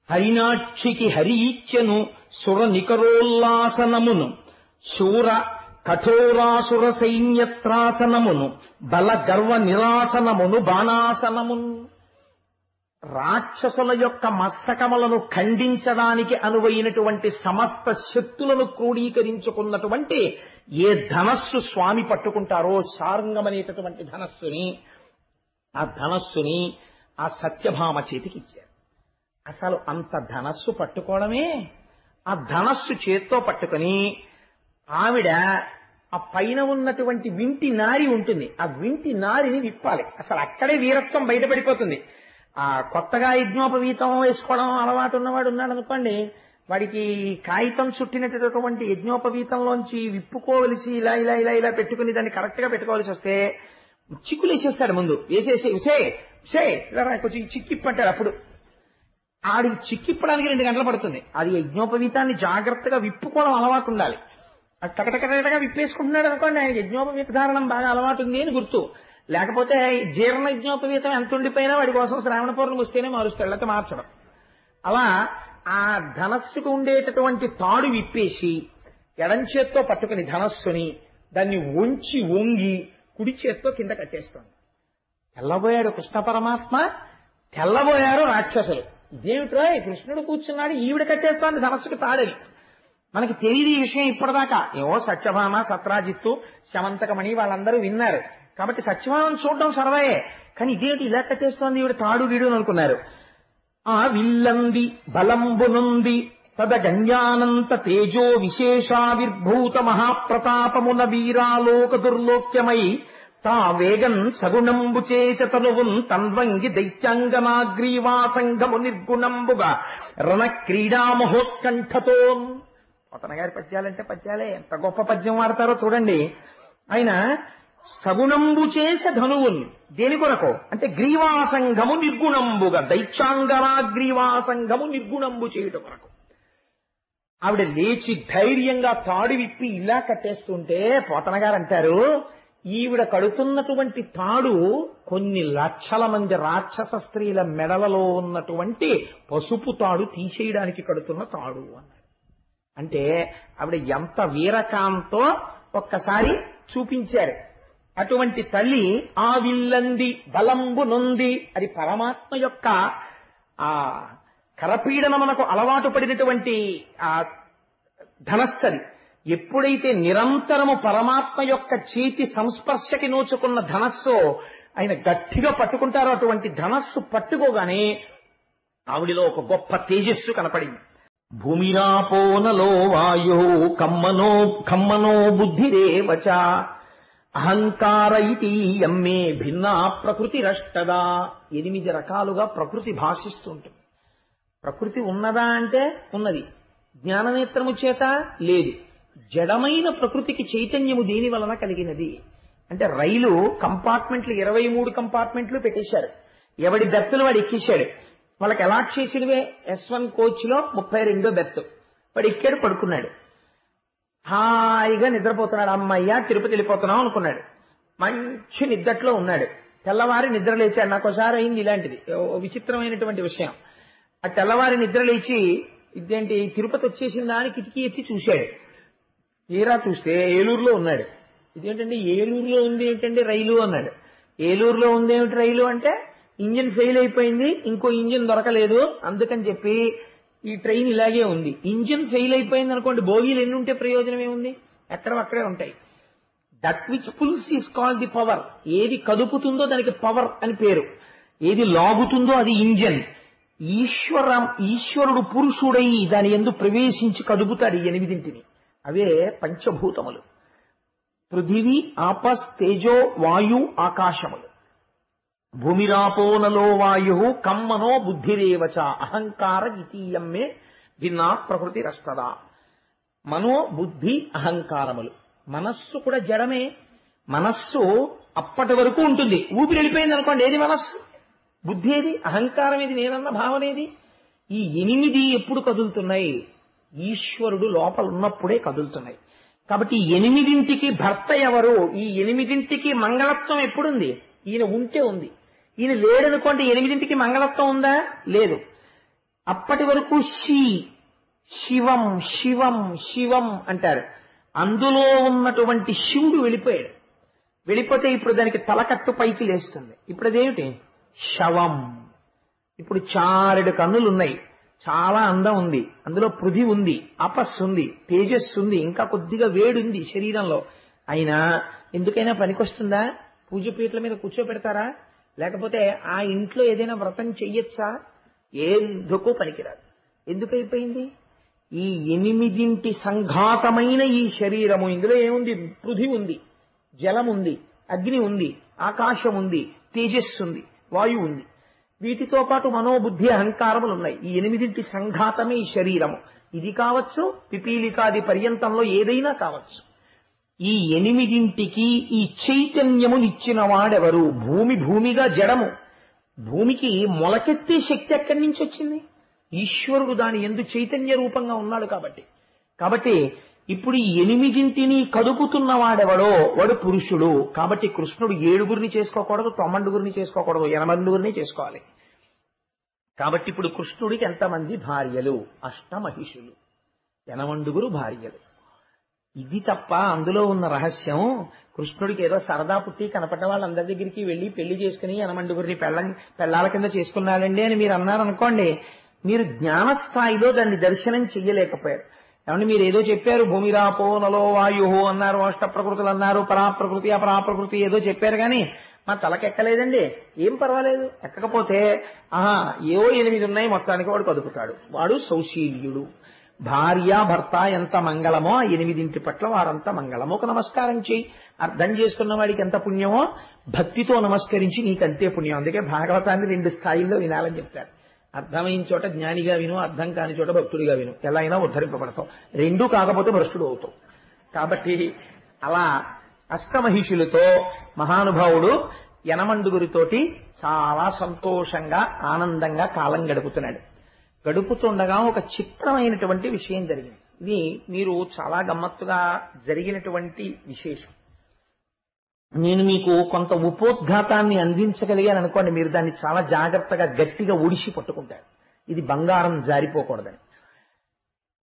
హరినాక్షికి హరి ఇచ్చెను సుర నికరోల్లాసనమును శూర కఠోరాసుర సైన్యత్రాసనమును బల గర్వ నిరాసనమును బాణాసనమును. రాక్షసుల యొక్క మస్తకములను ఖండించడానికి అనువైనటువంటి సమస్త శక్తులను క్రోడీకరించుకున్నటువంటి ఏ ధనస్సు స్వామి పట్టుకుంటారో శార్ంగమనేటటువంటి ధనస్సుని, ఆ ధనస్సుని ఆ సత్యభామ చేతికి ఇచ్చారు. అసలు అంత ధనస్సు పట్టుకోవడమే, ఆ ధనస్సు చేత్తో పట్టుకుని ఆవిడ ఆ పైన ఉన్నటువంటి వింటి నారి ఉంటుంది, ఆ వింటి నారిని విప్పాలి. అసలు అక్కడే వీరత్వం బయటపడిపోతుంది. ఆ కొత్తగా యజ్ఞోపవీతం వేసుకోవడం అలవాటు ఉన్నవాడు ఉన్నాడు అనుకోండి, వాడికి కాగితం చుట్టినటువంటి యజ్ఞోపవీతంలోంచి విప్పుకోవలసి ఇలా ఇలా ఇలా ఇలా పెట్టుకుని దాన్ని కరెక్ట్ గా పెట్టుకోవాల్సి వస్తే చిక్కులు వేసేస్తాడు. ముందు వేసేసి ఇలా కొంచెం చిక్కిప్పంటాడు. అప్పుడు ఆడికి చిక్కిప్పడానికి 2 గంటలు పడుతుంది. అది యజ్ఞోపవీతాన్ని జాగ్రత్తగా విప్పుకోవడం అలవాటు ఉండాలి. అది టకటకటగా విప్పేసుకుంటున్నాడు అనుకోండి, ఆయన యజ్ఞోపవీత ధారణం బాగా అలవాటు ఉంది అని గుర్తు. లేకపోతే జీర్ణ యజ్ఞోపవీతం ఎంత ఉండిపోయినా వాడి కోసం శ్రావణ పౌర్ణమి వస్తేనే మారుస్తాడు, లేకపోతే మార్చడం. అలా ఆ ధనస్సుకు ఉండేటటువంటి తాడు విప్పేసి ఎడం చేత్తో పట్టుకుని ధనస్సుని దాన్ని వంగి కుడి చేత్తో కింద కట్టేస్తోంది. తెల్లబోయాడు కృష్ణ పరమాత్మ, తెల్లబోయారు రాక్షసులు. ఇదేమిట్రా కృష్ణుడు కూర్చున్నాడు, ఈవిడ కట్టేస్తోంది ధనస్సుకి తాడని. మనకి తెలియదు ఈ విషయం ఇప్పటిదాకా. ఏవో సత్యభామ, సత్రాజిత్తు, శమంతకమణి వాళ్ళందరూ విన్నారు కాబట్టి సత్యభామను చూడడం సరదాయే. కానీ ఇదేమిటి ఇలా కట్టేస్తోంది ఈవిడ తాడు గీడు అనుకున్నారు. ఆ విల్లంది బలంబునుంది తదగణ్యానంత తేజో విశేషావిర్భూత మహాప్రతాపమున వీరాలోక దుర్లోక్యమై తా వేగన్ సగుణంబు చేస తనువున్ తన్వంగి దైత్యాంగనాగ్రీవాసంగము నిర్గుణంబుగా రణ క్రీడా మహోత్కంఠతో. పోతన గారి పద్యాలంటే పద్యాలే, ఎంత గొప్ప పద్యం వాడతారో చూడండి. ఆయన సగుణంబు చేసే ధనువున్ దేని కొరకు అంటే గ్రీవాసంగము నిర్గుణంబుగా, దైత్యాంగనాగ్రీవాసంగము నిర్గుణంబు చేయుట కొరకు. ఆవిడ లేచి ధైర్యంగా తాడు విప్పి ఇలా కట్టేస్తుంటే పోతన గారు అంటారు, ఈవిడ కడుతున్నటువంటి తాడు కొన్ని లక్షల మంది రాక్షస స్త్రీల మెడలలో ఉన్నటువంటి పసుపు తాడు తీసేయడానికి కడుతున్న తాడు అన్నారు. అంటే ఆవిడ ఎంత వీరకాంతో ఒక్కసారి చూపించారు. అటువంటి తల్లి ఆ విల్లంది బలంబు నొంది, అది పరమాత్మ యొక్క ఆ కరపీడనమునకు అలవాటు పడినటువంటి ఆ ధనస్సది. ఎప్పుడైతే నిరంతరము పరమాత్మ యొక్క చేతి సంస్పర్శకి నోచుకున్న ధనస్సు ఆయన గట్టిగా పట్టుకుంటారో అటువంటి ధనస్సు పట్టుకోగానే ఆవిడిలో ఒక గొప్ప తేజస్సు కనపడింది. భూమిరాపోనలో వాయో కమ్మనో ఖమ్మనో బుద్ధిరేవచ అహంకార ఇతి యమ్మే భిన్నా ప్రకృతి రష్టదా. 8 రకాలుగా ప్రకృతి భాషిస్తుంటుంది. ప్రకృతి ఉన్నదా అంటే ఉన్నది, జ్ఞాననేత్రము చేత లేదు. జడమైన ప్రకృతికి చైతన్యము దేని వలన కలిగినది అంటే రైలు కంపార్ట్మెంట్లు 23 కంపార్ట్మెంట్లు పెట్టేశారు. ఎవడి బెర్తులు వాడు ఎక్కేశాడు. వాళ్ళకి అలాట్ చేసినవే S1 కోచ్ లో 32వ బెర్త్. వాడు ఎక్కాడు, పడుకున్నాడు, హాయిగా నిద్రపోతున్నాడు. అమ్మయ్య తిరుపతి వెళ్ళిపోతున్నాం అనుకున్నాడు. మంచి నిద్రలో ఉన్నాడు. తెల్లవారి నిద్ర లేచాడు. నాకు ఒకసారి అయింది ఇలాంటిది, విచిత్రమైనటువంటి విషయం. ఆ తెల్లవారి నిద్ర లేచి ఇదేంటి తిరుపతి వచ్చేసిందా అని కిటికీ ఎత్తి చూశాడు. తీరా చూస్తే ఏలూరులో ఉన్నాడు. ఇదేంటండి ఏలూరులో ఉంది ఏంటండి రైలు అన్నాడు. ఏలూరులో ఉంది ఏమిటి రైలు అంటే ఇంజిన్ ఫెయిల్ అయిపోయింది, ఇంకో ఇంజిన్ దొరకలేదు, అందుకని చెప్పి ఈ ట్రైన్ ఇలాగే ఉంది. ఇంజిన్ ఫెయిల్ అయిపోయింది అనుకోండి, బోగీలు ఎన్ని ఉంటే ప్రయోజనం ఏముంది, అక్కడే ఉంటాయి. That which pulls is called the power. ఏది కదుపుతుందో దానికి పవర్ అని పేరు, ఏది లాగుతుందో అది ఇంజిన్. ఈశ్వరుడు పురుషుడై దాని యందు ప్రవేశించి కదుపుతాడు 8. అవే పంచభూతములు: పృథివీ, ఆపస్, తేజో, వాయు, ఆకాశములు. భూమిరాపోనలో వాయు కమ్మనో బుద్ధిరేవచ అహంకార ఇతీయమ్మే భిన్నా ప్రకృతి రస్తదా. మనో, బుద్ధి, అహంకారములు. మనస్సు కూడా జడమే. మనస్సు అప్పటి వరకు ఉంటుంది, ఊపిరి వెళ్ళిపోయింది అనుకోండి, ఏది మనస్సు? బుద్ధి ఏది? అహంకారం ఏది? నేనన్న భావన ఏది? ఈ 8 ఎప్పుడు కదులుతున్నాయి? ఈశ్వరుడు లోపల ఉన్నప్పుడే కదులుతున్నాయి. కాబట్టి 8ంటికి భర్త ఎవరు? ఈ 8ంటికి మంగళత్వం ఎప్పుడుంది? ఈయన ఉంటే ఉంది. ఈయన లేడనుకోండి, 8ంటికి మంగళత్వం ఉందా? లేదు. అప్పటి వరకు శివం శివం శివం అంటారు. అందులో ఉన్నటువంటి శివుడు వెళ్ళిపోయాడు. వెళ్ళిపోతే ఇప్పుడు దానికి తలకట్టు పైకి లేస్తుంది. ఇప్పుడు అదేమిటి? శవం. ఇప్పుడు 4 కన్నులున్నాయి, చాలా అందం ఉంది, అందులో పృథి ఉంది, అపస్సు ఉంది, తేజస్సు ఉంది, ఇంకా కొద్దిగా వేడుంది శరీరంలో. అయినా ఎందుకైనా పనికొస్తుందా? పూజ పీటల మీద కూర్చోబెడతారా? లేకపోతే ఆ ఇంట్లో ఏదైనా వ్రతం చెయ్యొచ్చా? ఎందుకు పనికిరాదు. ఎందుకైపోయింది? ఈ 8 సంఘాతమైన ఈ శరీరము, ఇందులో ఏముంది? పృథి ఉంది, జలం ఉంది, అగ్ని ఉంది, ఆకాశం ఉంది, తేజస్సు ఉంది, వాయువు ఉంది. వీటితో పాటు మనోబుద్ధి అహంకారములు ఉన్నాయి. ఈ 8 సంఘాతమే ఈ శరీరము. ఇది కావచ్చు, పిపీలికాది పర్యంతంలో ఏదైనా కావచ్చు. ఈ 8ంటికి ఈ చైతన్యమునిచ్చిన వాడెవరు? భూమిగా జడము. భూమికి మొలకెత్తే శక్తి ఎక్కడి నుంచి వచ్చింది? ఈశ్వరుడు దాని యందు చైతన్య రూపంగా ఉన్నాడు కాబట్టి ఇప్పుడు ఈ 8ంటిని కదుపుతున్న వాడెవడో వాడు పురుషుడు. కాబట్టి కృష్ణుడు 7 చేసుకోకూడదు, 9 చేసుకోకూడదు, 8 చేసుకోవాలి. కాబట్టి ఇప్పుడు కృష్ణుడికి ఎంతమంది భార్యలు? 8 మహిషులు, 8 భార్యలు. ఇది తప్ప అందులో ఉన్న రహస్యం. కృష్ణుడికి ఏదో సరదా పుట్టి కనపడ్డ వాళ్ళందరి దగ్గరికి వెళ్ళి పెళ్లి చేసుకుని 8 పెళ్లాల కింద చేసుకున్నాడండి అని మీరు అన్నారనుకోండి, మీరు జ్ఞానస్థాయిలో దాన్ని దర్శనం చెయ్యలేకపోయారు. ఏమంటే మీరు ఏదో చెప్పారు, భూమిరాపో నలో వాయు అన్నారు, అష్ట ప్రకృతులు అన్నారు, పరాప్రకృతి అపరాప్రకృతి ఏదో చెప్పారు, కానీ మా తలకెక్కలేదండి, ఏం పర్వాలేదు, ఎక్కకపోతే ఏవో 8 ఉన్నాయి మొత్తానికి వాడు కదుపుతాడు. వాడు సౌశీల్యుడు. భార్య భర్త ఎంత మంగళమో ఆ 8 పట్ల వారంత మంగళమో. ఒక నమస్కారం చేయి, అర్థం చేసుకున్న వాడికి ఎంత పుణ్యమో భక్తితో నమస్కరించి నీకంతే పుణ్యం. అందుకే భాగవతాన్ని 2 స్థాయిల్లో వినాలని చెప్తారు. అర్థమైన చోట జ్ఞానిగా విను, అర్థం కాని చోట భక్తుడిగా విను, ఎలా అయినా ఉద్ధరింపబడతావు. 2 కాకపోతే భ్రష్టుడు అవుతావు. కాబట్టి అలా అష్టమహిషులతో మహానుభావుడు యనమండుగురితోటి చాలా సంతోషంగా ఆనందంగా కాలం గడుపుతున్నాడు. గడుపుతుండగా ఒక చిత్రమైనటువంటి విషయం జరిగింది. ఇది మీరు చాలా గమ్మత్తుగా జరిగినటువంటి విశేషం. నేను మీకు కొంత ఉపోద్ఘాతాన్ని అందించగలిగాను అనుకోండి, మీరు దాన్ని చాలా జాగ్రత్తగా గట్టిగా ఒడిసి పట్టుకుంటారు. ఇది బంగారం జారిపోకూడదని.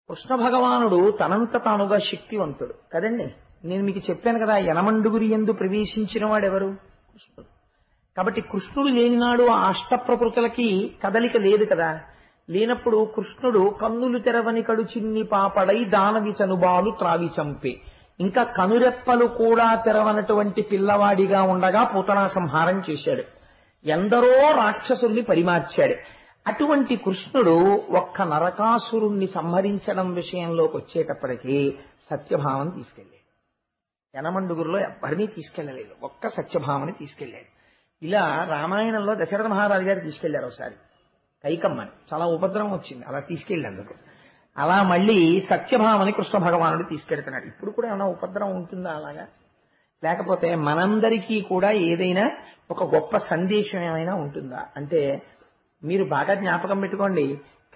కృష్ణ భగవానుడు తనంత తానుగా శక్తివంతుడు కదండి. నేను మీకు చెప్పాను కదా, యనమండుగురి యందు ప్రవేశించిన వాడెవరు? కృష్ణుడు. కాబట్టి కృష్ణుడు లేనినాడు ఆ అష్టప్రకృతులకి కదలిక లేదు కదా. లేనప్పుడు కృష్ణుడు కన్నులు తెరవని కడు చిన్ని పాపడై దానవి చనుబాలు త్రావి చంపే, ఇంకా కనురెప్పలు కూడా తెరవనటువంటి పిల్లవాడిగా ఉండగా పూతనా సంహారం చేశాడు. ఎందరో రాక్షసుల్ని పరిమార్చాడు. అటువంటి కృష్ణుడు ఒక్క నరకాసురుణ్ణి సంహరించడం విషయంలోకి వచ్చేటప్పటికీ సత్యభామని తీసుకెళ్ళాడు. యనమండుగురిలో ఎవరినీ తీసుకెళ్లలేదు, ఒక్క సత్యభామని తీసుకెళ్లాడు. ఇలా రామాయణంలో దశరథ మహారాజు గారు తీసుకెళ్లారు ఒకసారి కైకమ్మని. చాలా ఉపద్రవం వచ్చింది అలా తీసుకెళ్ళేందుకు. అలా మళ్ళీ సత్యభామని కృష్ణ భగవానుడు తీసుకెళ్తున్నాడు. ఇప్పుడు కూడా ఏమైనా ఉపద్రవం ఉంటుందా అలాగా? లేకపోతే మనందరికీ కూడా ఏదైనా ఒక గొప్ప సందేశం ఏమైనా ఉంటుందా అంటే, మీరు బాగా జ్ఞాపకం పెట్టుకోండి,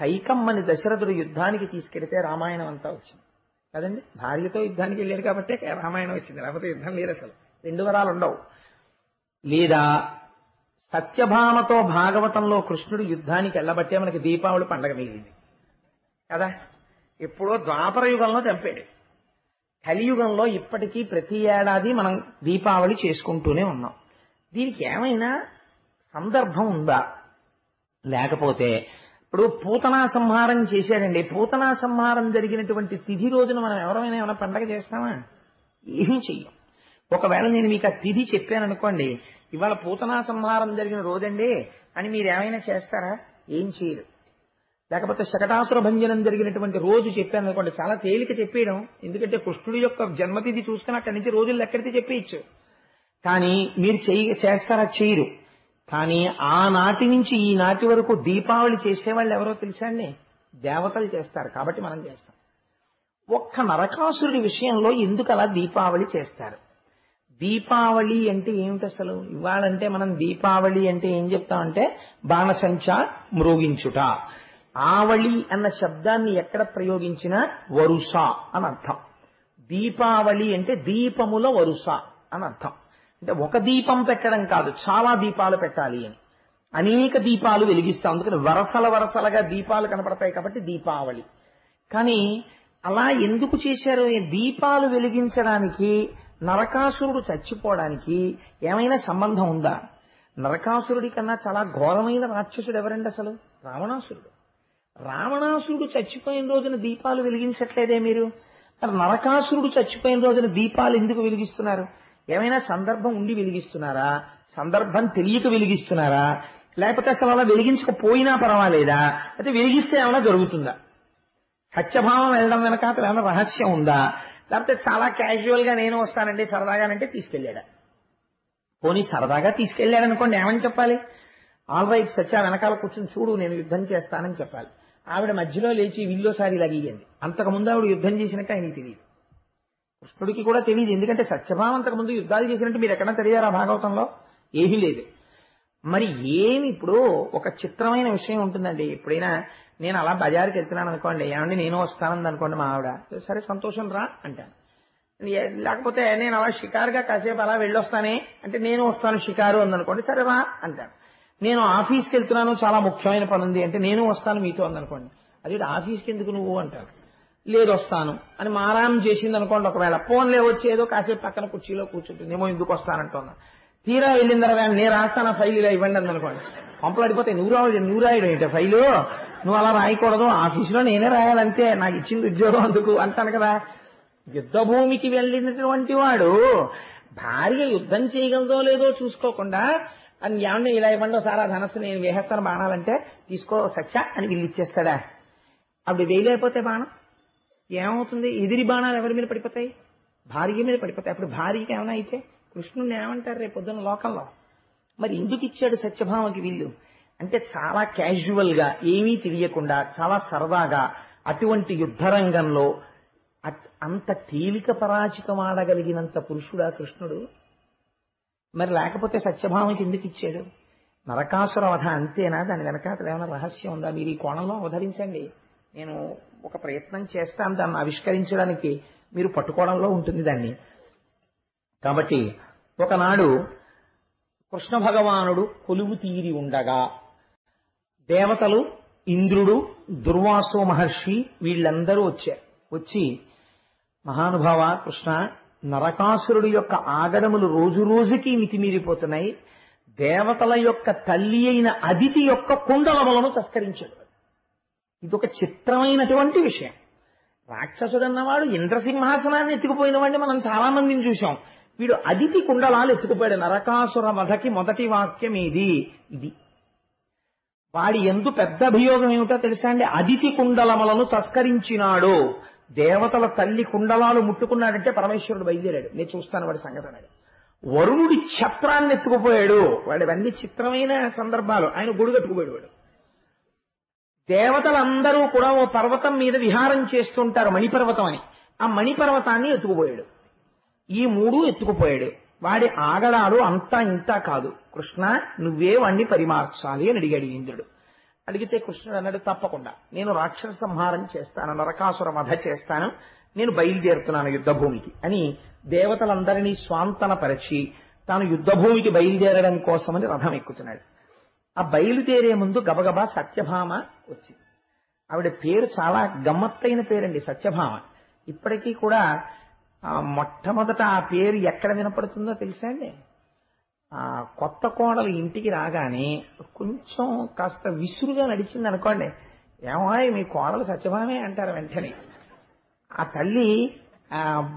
కైకమ్మని దశరథుడు యుద్ధానికి తీసుకెడితే రామాయణం అంతా వచ్చింది కదండి. భార్యతో యుద్ధానికి వెళ్ళారు కాబట్టి రామాయణం వచ్చింది, లేకపోతే యుద్ధం లేదు అసలు. 2 వరాలు ఉండవు. లేదా సత్యభామతో భాగవతంలో కృష్ణుడు యుద్ధానికి వెళ్ళబట్టే మనకి దీపావళి పండగ మిగిలింది కదా. ఎప్పుడో ద్వాపర యుగంలో చంపాడు. కలియుగంలో ఇప్పటికీ ప్రతి ఏడాది మనం దీపావళి చేసుకుంటూనే ఉన్నాం. దీనికి ఏమైనా సందర్భం ఉందా? లేకపోతే ఇప్పుడు పూతనా సంహారం చేశాడండి. పూతనా సంహారం జరిగినటువంటి తిథి రోజున మనం ఎవరైనా ఏమైనా పండగ చేస్తామా? ఏమీ చెయ్యం. ఒకవేళ నేను మీకు ఆ తిథి చెప్పాను అనుకోండి, ఇవాళ పూతనా సంహారం జరిగిన రోజండి అని మీరు ఏమైనా చేస్తారా? ఏం చేయరు. లేకపోతే శకటాసుర భంజనం జరిగినటువంటి రోజు చెప్పాను అనుకోండి, చాలా తేలిక చెప్పేయడం. ఎందుకంటే కృష్ణుడి యొక్క జన్మతిథి చూసుకుని అక్కడి నుంచి రోజులు ఎక్కడితే చెప్పేయచ్చు. కానీ మీరు చేస్తారా? చేయరు. కానీ ఆనాటి నుంచి ఈనాటి వరకు దీపావళి చేసేవాళ్ళు ఎవరో తెలుసా అండి? దేవతలు చేస్తారు. కాబట్టి మనం చేస్తాం. ఒక్క నరకాసురుడి విషయంలో ఎందుకు అలా దీపావళి చేస్తారు? దీపావళి అంటే ఏమిటి అసలు? ఇవాళంటే మనం దీపావళి అంటే ఏం చెప్తామంటే బాణసంచ మ్రోగించుట. ఆవళి అన్న శబ్దాన్ని ఎక్కడ ప్రయోగించినా వరుస అని అర్థం. దీపావళి అంటే దీపముల వరుస అని అర్థం. అంటే ఒక దీపం పెట్టడం కాదు, చాలా దీపాలు పెట్టాలి అని. అనేక దీపాలు వెలిగిస్తాం. అందుకని వరసలుగా దీపాలు కనపడతాయి కాబట్టి దీపావళి. కానీ అలా ఎందుకు చేశారు? దీపాలు వెలిగించడానికి నరకాసురుడు చచ్చిపోవడానికి ఏమైనా సంబంధం ఉందా? నరకాసురుడి కన్నా చాలా ఘోరమైన రాక్షసుడు ఎవరండి అసలు? రావణాసురుడు. రావణాసురుడు చచ్చిపోయిన రోజున దీపాలు వెలిగించట్లేదే మీరు? మరి నరకాసురుడు చచ్చిపోయిన రోజున దీపాలు ఎందుకు వెలిగిస్తున్నారు? ఏమైనా సందర్భం ఉండి వెలిగిస్తున్నారా? సందర్భం తెలియక వెలిగిస్తున్నారా? లేకపోతే అసలు అలా వెలిగించకపోయినా పర్వాలేదా? అయితే వెలిగిస్తే ఏమైనా జరుగుతుందా? సత్యభావం వెళ్ళడం వెనక ఏమైనా రహస్యం ఉందా? లేకపోతే చాలా క్యాజువల్ గా నేను వస్తానండి సరదాగానంటే తీసుకెళ్ళాడా? పోనీ సరదాగా తీసుకెళ్ళాడు అనుకోండి, ఏమని చెప్పాలి? ఆల్ రైట్ సత్య వెనకాల కూర్చొని చూడు నేను యుద్ధం చేస్తానని చెప్పాలి. ఆవిడ మధ్యలో లేచి విల్లోసారి లాగేయండి. అంతకుముందు ఆవిడ యుద్ధం చేసినట్టు ఆయనకి తెలియదు, కృష్ణుడికి కూడా తెలియదు. ఎందుకంటే సత్యభామ అంతకుముందు యుద్ధాలు చేసినట్టు మీరు ఎక్కడన్నా తెలియారా భాగవతంలో? ఏమీ లేదు. మరి ఏమి ఇప్పుడు ఒక చిత్రమైన విషయం ఉంటుందండి. ఎప్పుడైనా నేను అలా బజారుకి వెళ్తున్నాను అనుకోండి, ఏమండి నేను వస్తానంది అనుకోండి మా ఆవిడ, సరే సంతోషం రా అంటాను. లేకపోతే నేను అలా షికారుగా కాసేపు అలా వెళ్ళొస్తానే అంటే నేను వస్తాను షికారు అందనుకోండి, సరే రా అంటాను. నేను ఆఫీస్కి వెళ్తున్నాను చాలా ముఖ్యమైన పని ఉంది అంటే నేను వస్తాను మీతో అందనుకోండి, అది ఆఫీస్కి ఎందుకు నువ్వు అంటారు. లేదు వస్తాను అని మారాం చేసింది అనుకోండి. ఒకవేళ ఫోన్లే వచ్చేదో కాసేపు పక్కన కుర్చీలో కూర్చుంటుంది, ఏమో ఎందుకు వస్తానంటున్నా. తీరా వెళ్ళిన తర్వాత నేను రాస్తాను ఫైల్ ఇలా ఇవ్వండి అందనుకోండి, పంపలాడిపోతాయి. నువ్వు రాయడం ఏంటో ఫైలు, నువ్వు అలా రాయకూడదు, ఆఫీసులో నేనే రాయాలంటే నాకు ఇచ్చింది ఉద్యోగం అందుకు అంటాను కదా. యుద్ధ భూమికి వెళ్ళినటువంటి వాడు భార్య యుద్ధం చేయగలదో లేదో చూసుకోకుండా ఏమన్నా ఇలా ఇవ్వండి సారా ధనస్సు నేను వేసేస్తాను బాణాలంటే తీసుకో సత్య అని వీళ్ళు ఇచ్చేస్తాడా? అప్పుడు వేయలేకపోతే బాణం ఏమవుతుంది? ఎదిరి బాణాలు ఎవరి మీద పడిపోతాయి? భార్య మీద పడిపోతాయి. అప్పుడు భార్యకి ఏమైనా అయితే కృష్ణుని ఏమంటారు రేపు పొద్దున్న లోకంలో? మరి ఎందుకు ఇచ్చాడు సత్యభామకి వీళ్ళు అంటే చాలా క్యాజువల్ గా ఏమీ తెలియకుండా చాలా సరదాగా అటువంటి యుద్ధరంగంలో అంత తేలిక పరాచికం ఆడగలిగినంత పురుషుడా కృష్ణుడు? మరి లేకపోతే సత్యభామకి ఎందుకు ఇచ్చాడు? నరకాసుర వధ అంతేనా? దాని వెనకాతల ఏమైనా రహస్యం ఉందా? మీరు ఈ కోణంలో అవతరించండి, నేను ఒక ప్రయత్నం చేస్తాను దాన్ని ఆవిష్కరించడానికి, మీరు పట్టుకోవడంలో ఉంటుంది దాన్ని. కాబట్టి ఒకనాడు కృష్ణ భగవానుడు కొలువు తీరి ఉండగా దేవతలు, ఇంద్రుడు, దుర్వాసో మహర్షి వీళ్ళందరూ వచ్చారు. వచ్చి మహానుభావ కృష్ణ, నరకాసురుడు యొక్క ఆగడములు రోజు రోజుకి మితిమీరిపోతున్నాయి. దేవతల యొక్క తల్లి అయిన అదితి యొక్క కుండలములను తస్కరించాడు. ఇదొక చిత్రమైనటువంటి విషయం. రాక్షసుడన్నవాడు ఇంద్రసింహాసనాన్ని ఎత్తుకుపోయిన వాడిని మనం చాలా మందిని చూశాం. వీడు అదితి కుండలాలు ఎత్తుకుపోయాడు. నరకాసుర వధకి మొదటి వాక్యం ఇది. వాడి ఎందు పెద్ద అభియోగం ఏమిటో తెలుసా అండి? అదితి కుండలములను తస్కరించినాడు. దేవతల తల్లి కుండలాలు ముట్టుకున్నాడంటే పరమేశ్వరుడు బయలుదేరాడు. నేను చూస్తాను వాడి సంగతి అన్నాడు. వరుణుడి ఛత్రాన్ని ఎత్తుకుపోయాడు. వాడివన్నీ చిత్రమైన సందర్భాలు. ఆయన గొడుగు ఎత్తుకుపోయాడు. వాడు దేవతలందరూ కూడా ఓ పర్వతం మీద విహారం చేస్తుంటారు, మణిపర్వతం అని. ఆ మణిపర్వతాన్ని ఎత్తుకుపోయాడు. ఈ మూడు ఎత్తుకుపోయాడు. వాడి ఆగడాలు అంతా ఇంతా కాదు. కృష్ణ నువ్వే వాణ్ణి పరిమార్చాలి అని అడిగాడు ఇంద్రుడు. అడిగితే కృష్ణుడు అన్నాడు, తప్పకుండా నేను రాక్షస సంహారం చేస్తాను, నరకాసుర వధ చేస్తాను, నేను బయలుదేరుతున్నాను యుద్ధభూమికి అని దేవతలందరినీ స్వాంతనపరిచి తాను యుద్ధభూమికి బయలుదేరడం కోసమని రథం ఎక్కుతున్నాడు. ఆ బయలుదేరే ముందు గబగబా సత్యభామ వచ్చింది. ఆవిడ పేరు చాలా గమ్మత్తైన పేరండి, సత్యభామ. ఇప్పటికీ కూడా మొట్టమొదట ఆ పేరు ఎక్కడ వినపడుతుందో తెలుసా అండి? కొత్త కోడలు ఇంటికి రాగానే కొంచెం కాస్త విసురుగా నడిచింది అనుకోండి, ఏమో మీ కోడలు సత్యభామే అంటారు వెంటనే. ఆ తల్లి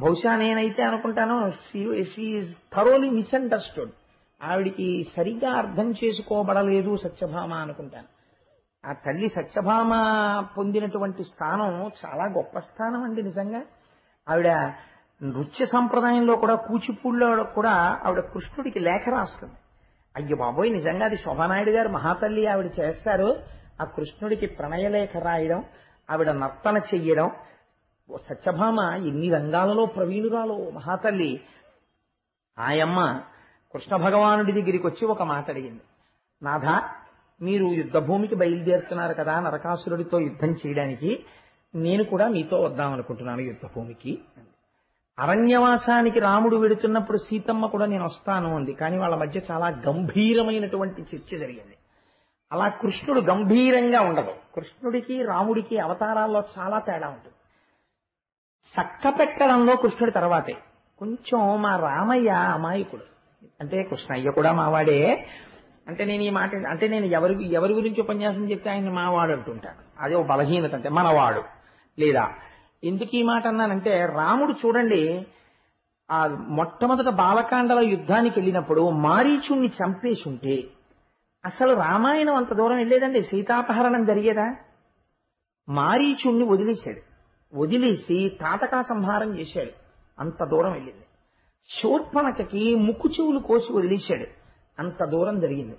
బహుశా నేనైతే అనుకుంటాను షీఈస్ థరోలీ మిస్అండర్స్టూడ్. ఆవిడికి సరిగ్గా అర్థం చేసుకోబడలేదు సత్యభామ అనుకుంటాను. ఆ తల్లి సత్యభామ పొందినటువంటి స్థానం చాలా గొప్ప స్థానం అండి నిజంగా. ఆవిడ నృత్య సంప్రదాయంలో కూడా కూచిపూడిలో కూడా ఆవిడ కృష్ణుడికి లేఖ రాస్తుంది. అయ్యో బాబోయ్, నిజంగా అది శోభానాయుడు గారు మహాతల్లి ఆవిడ చేస్తారు. ఆ కృష్ణుడికి ప్రణయలేఖ రాయడం, ఆవిడ నర్తన చెయ్యడం. సత్యభామ ఎన్ని రంగాలలో ప్రవీణురాలో మహాతల్లి. ఆయమ్మ కృష్ణ భగవానుడి దగ్గరికి వచ్చి ఒక మాట అడిగింది. నాథ, మీరు యుద్ధభూమికి బయలుదేరుతున్నారు కదా నరకాసురుడితో యుద్ధం చేయడానికి, నేను కూడా మీతో వద్దామనుకుంటున్నాను యుద్ధభూమికి. అరణ్యవాసానికి రాముడు వెడుతున్నప్పుడు సీతమ్మ కూడా నేను వస్తాను అంది. కానీ వాళ్ళ మధ్య చాలా గంభీరమైనటువంటి చర్చ జరిగింది. అలా కృష్ణుడు గంభీరంగా ఉండదు. కృష్ణుడికి రాముడికి అవతారాల్లో చాలా తేడా ఉంటుంది. చక్క పెట్టడంలో కృష్ణుడి తర్వాతే. కొంచెం మా రామయ్య అమాయకుడు. అంటే కృష్ణయ్య కూడా మావాడే. అంటే నేను ఈ మాట అంటే నేను ఎవరి గురించి ఉపన్యాసం చెప్తే ఆయన మావాడు అంటుంటాను. అదే ఒక బలహీనత. అంటే మనవాడు లేదా ఎందుకు ఈ మాట అన్నానంటే, రాముడు చూడండి ఆ మొట్టమొదట బాలకాండల యుద్ధానికి వెళ్ళినప్పుడు మారీచుణ్ణి చంపేసి ఉంటే అసలు రామాయణం అంత దూరం వెళ్ళేదండి. సీతాపహరణం జరిగేదా? మారీచుణ్ణి వదిలేశాడు. వదిలేసి తాటకా సంహారం చేశాడు. అంత దూరం వెళ్ళింది. శూర్పణఖకి ముక్కు చెవులు కోసి వదిలేశాడు. అంత దూరం జరిగింది.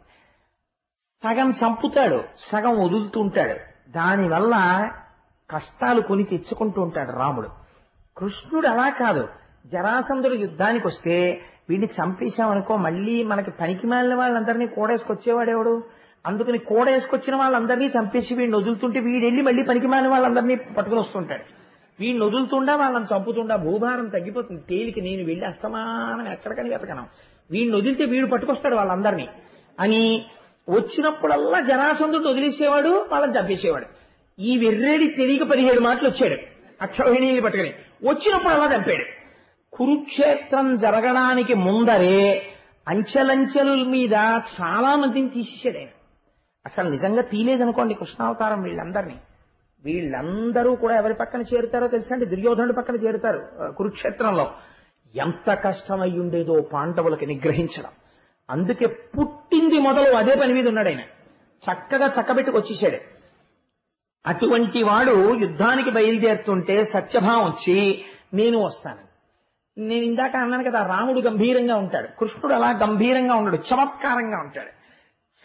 సగం చంపుతాడు, సగం వదులుతూ ఉంటాడు. దానివల్ల కష్టాలు కొని తెచ్చుకుంటూ ఉంటాడు రాముడు. కృష్ణుడు అలా కాదు. జరాసంధుడు యుద్ధానికి వస్తే వీడిని చంపేశామనుకో మళ్ళీ మనకి పనికి మాలిన వాళ్ళందరినీ కూడేసుకొచ్చేవాడేవాడు. అందుకని కూడేసుకొచ్చిన వాళ్ళందరినీ చంపేసి వీడిని వదులుతుంటే వీడెళ్ళి మళ్ళీ పనికి మాలిన వాళ్ళందరినీ పట్టుకుని వస్తుంటాడు. వీడిని వదులుతుండా వాళ్ళని చంపుతుండా భూభారం తగ్గిపోతుంది. తేలికి నేను వెళ్ళి అస్తమానం ఎక్కడికని వెతకను, వీడిని వదిలితే వీడు పట్టుకొస్తాడు వాళ్ళందరినీ అని వచ్చినప్పుడల్లా జరాసంధుడు వదిలేసేవాడు, వాళ్ళని చంపేసేవాడు. ఈ వెర్రేడి తెలియక 17 మాటలు వచ్చాడు అక్షౌహిణీని పట్టుకుని. వచ్చినప్పుడు అలా చంపాడు. కురుక్షేత్రం జరగడానికి ముందరే అంచెలంచెల మీద చాలా మందిని తీసేసాడు ఆయన. అసలు నిజంగా తీలేదనుకోండి కృష్ణావతారం వీళ్ళందరూ కూడా ఎవరి పక్కన చేరుతారో తెలుసా అండి? దుర్యోధనుడి పక్కన చేరుతారు కురుక్షేత్రంలో. ఎంత కష్టమై ఉండేదో పాండవులకి నిగ్రహించడం. అందుకే పుట్టింది మొదలు అదే పని మీద ఉన్నాడు ఆయన. చక్కగా చక్కబెట్టుకు వచ్చేసాడు. అటువంటి వాడు యుద్ధానికి బయలుదేరుతుంటే సత్యభావం వచ్చి నేను వస్తాను. నేను ఇందాక అన్నాను కదా, రాముడు గంభీరంగా ఉంటాడు, కృష్ణుడు అలా గంభీరంగా ఉండడు, చమత్కారంగా ఉంటాడు.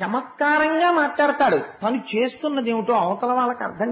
చమత్కారంగా మాట్లాడతాడు, తను చేస్తున్నది ఏమిటో అవతల వాళ్ళకి అర్థం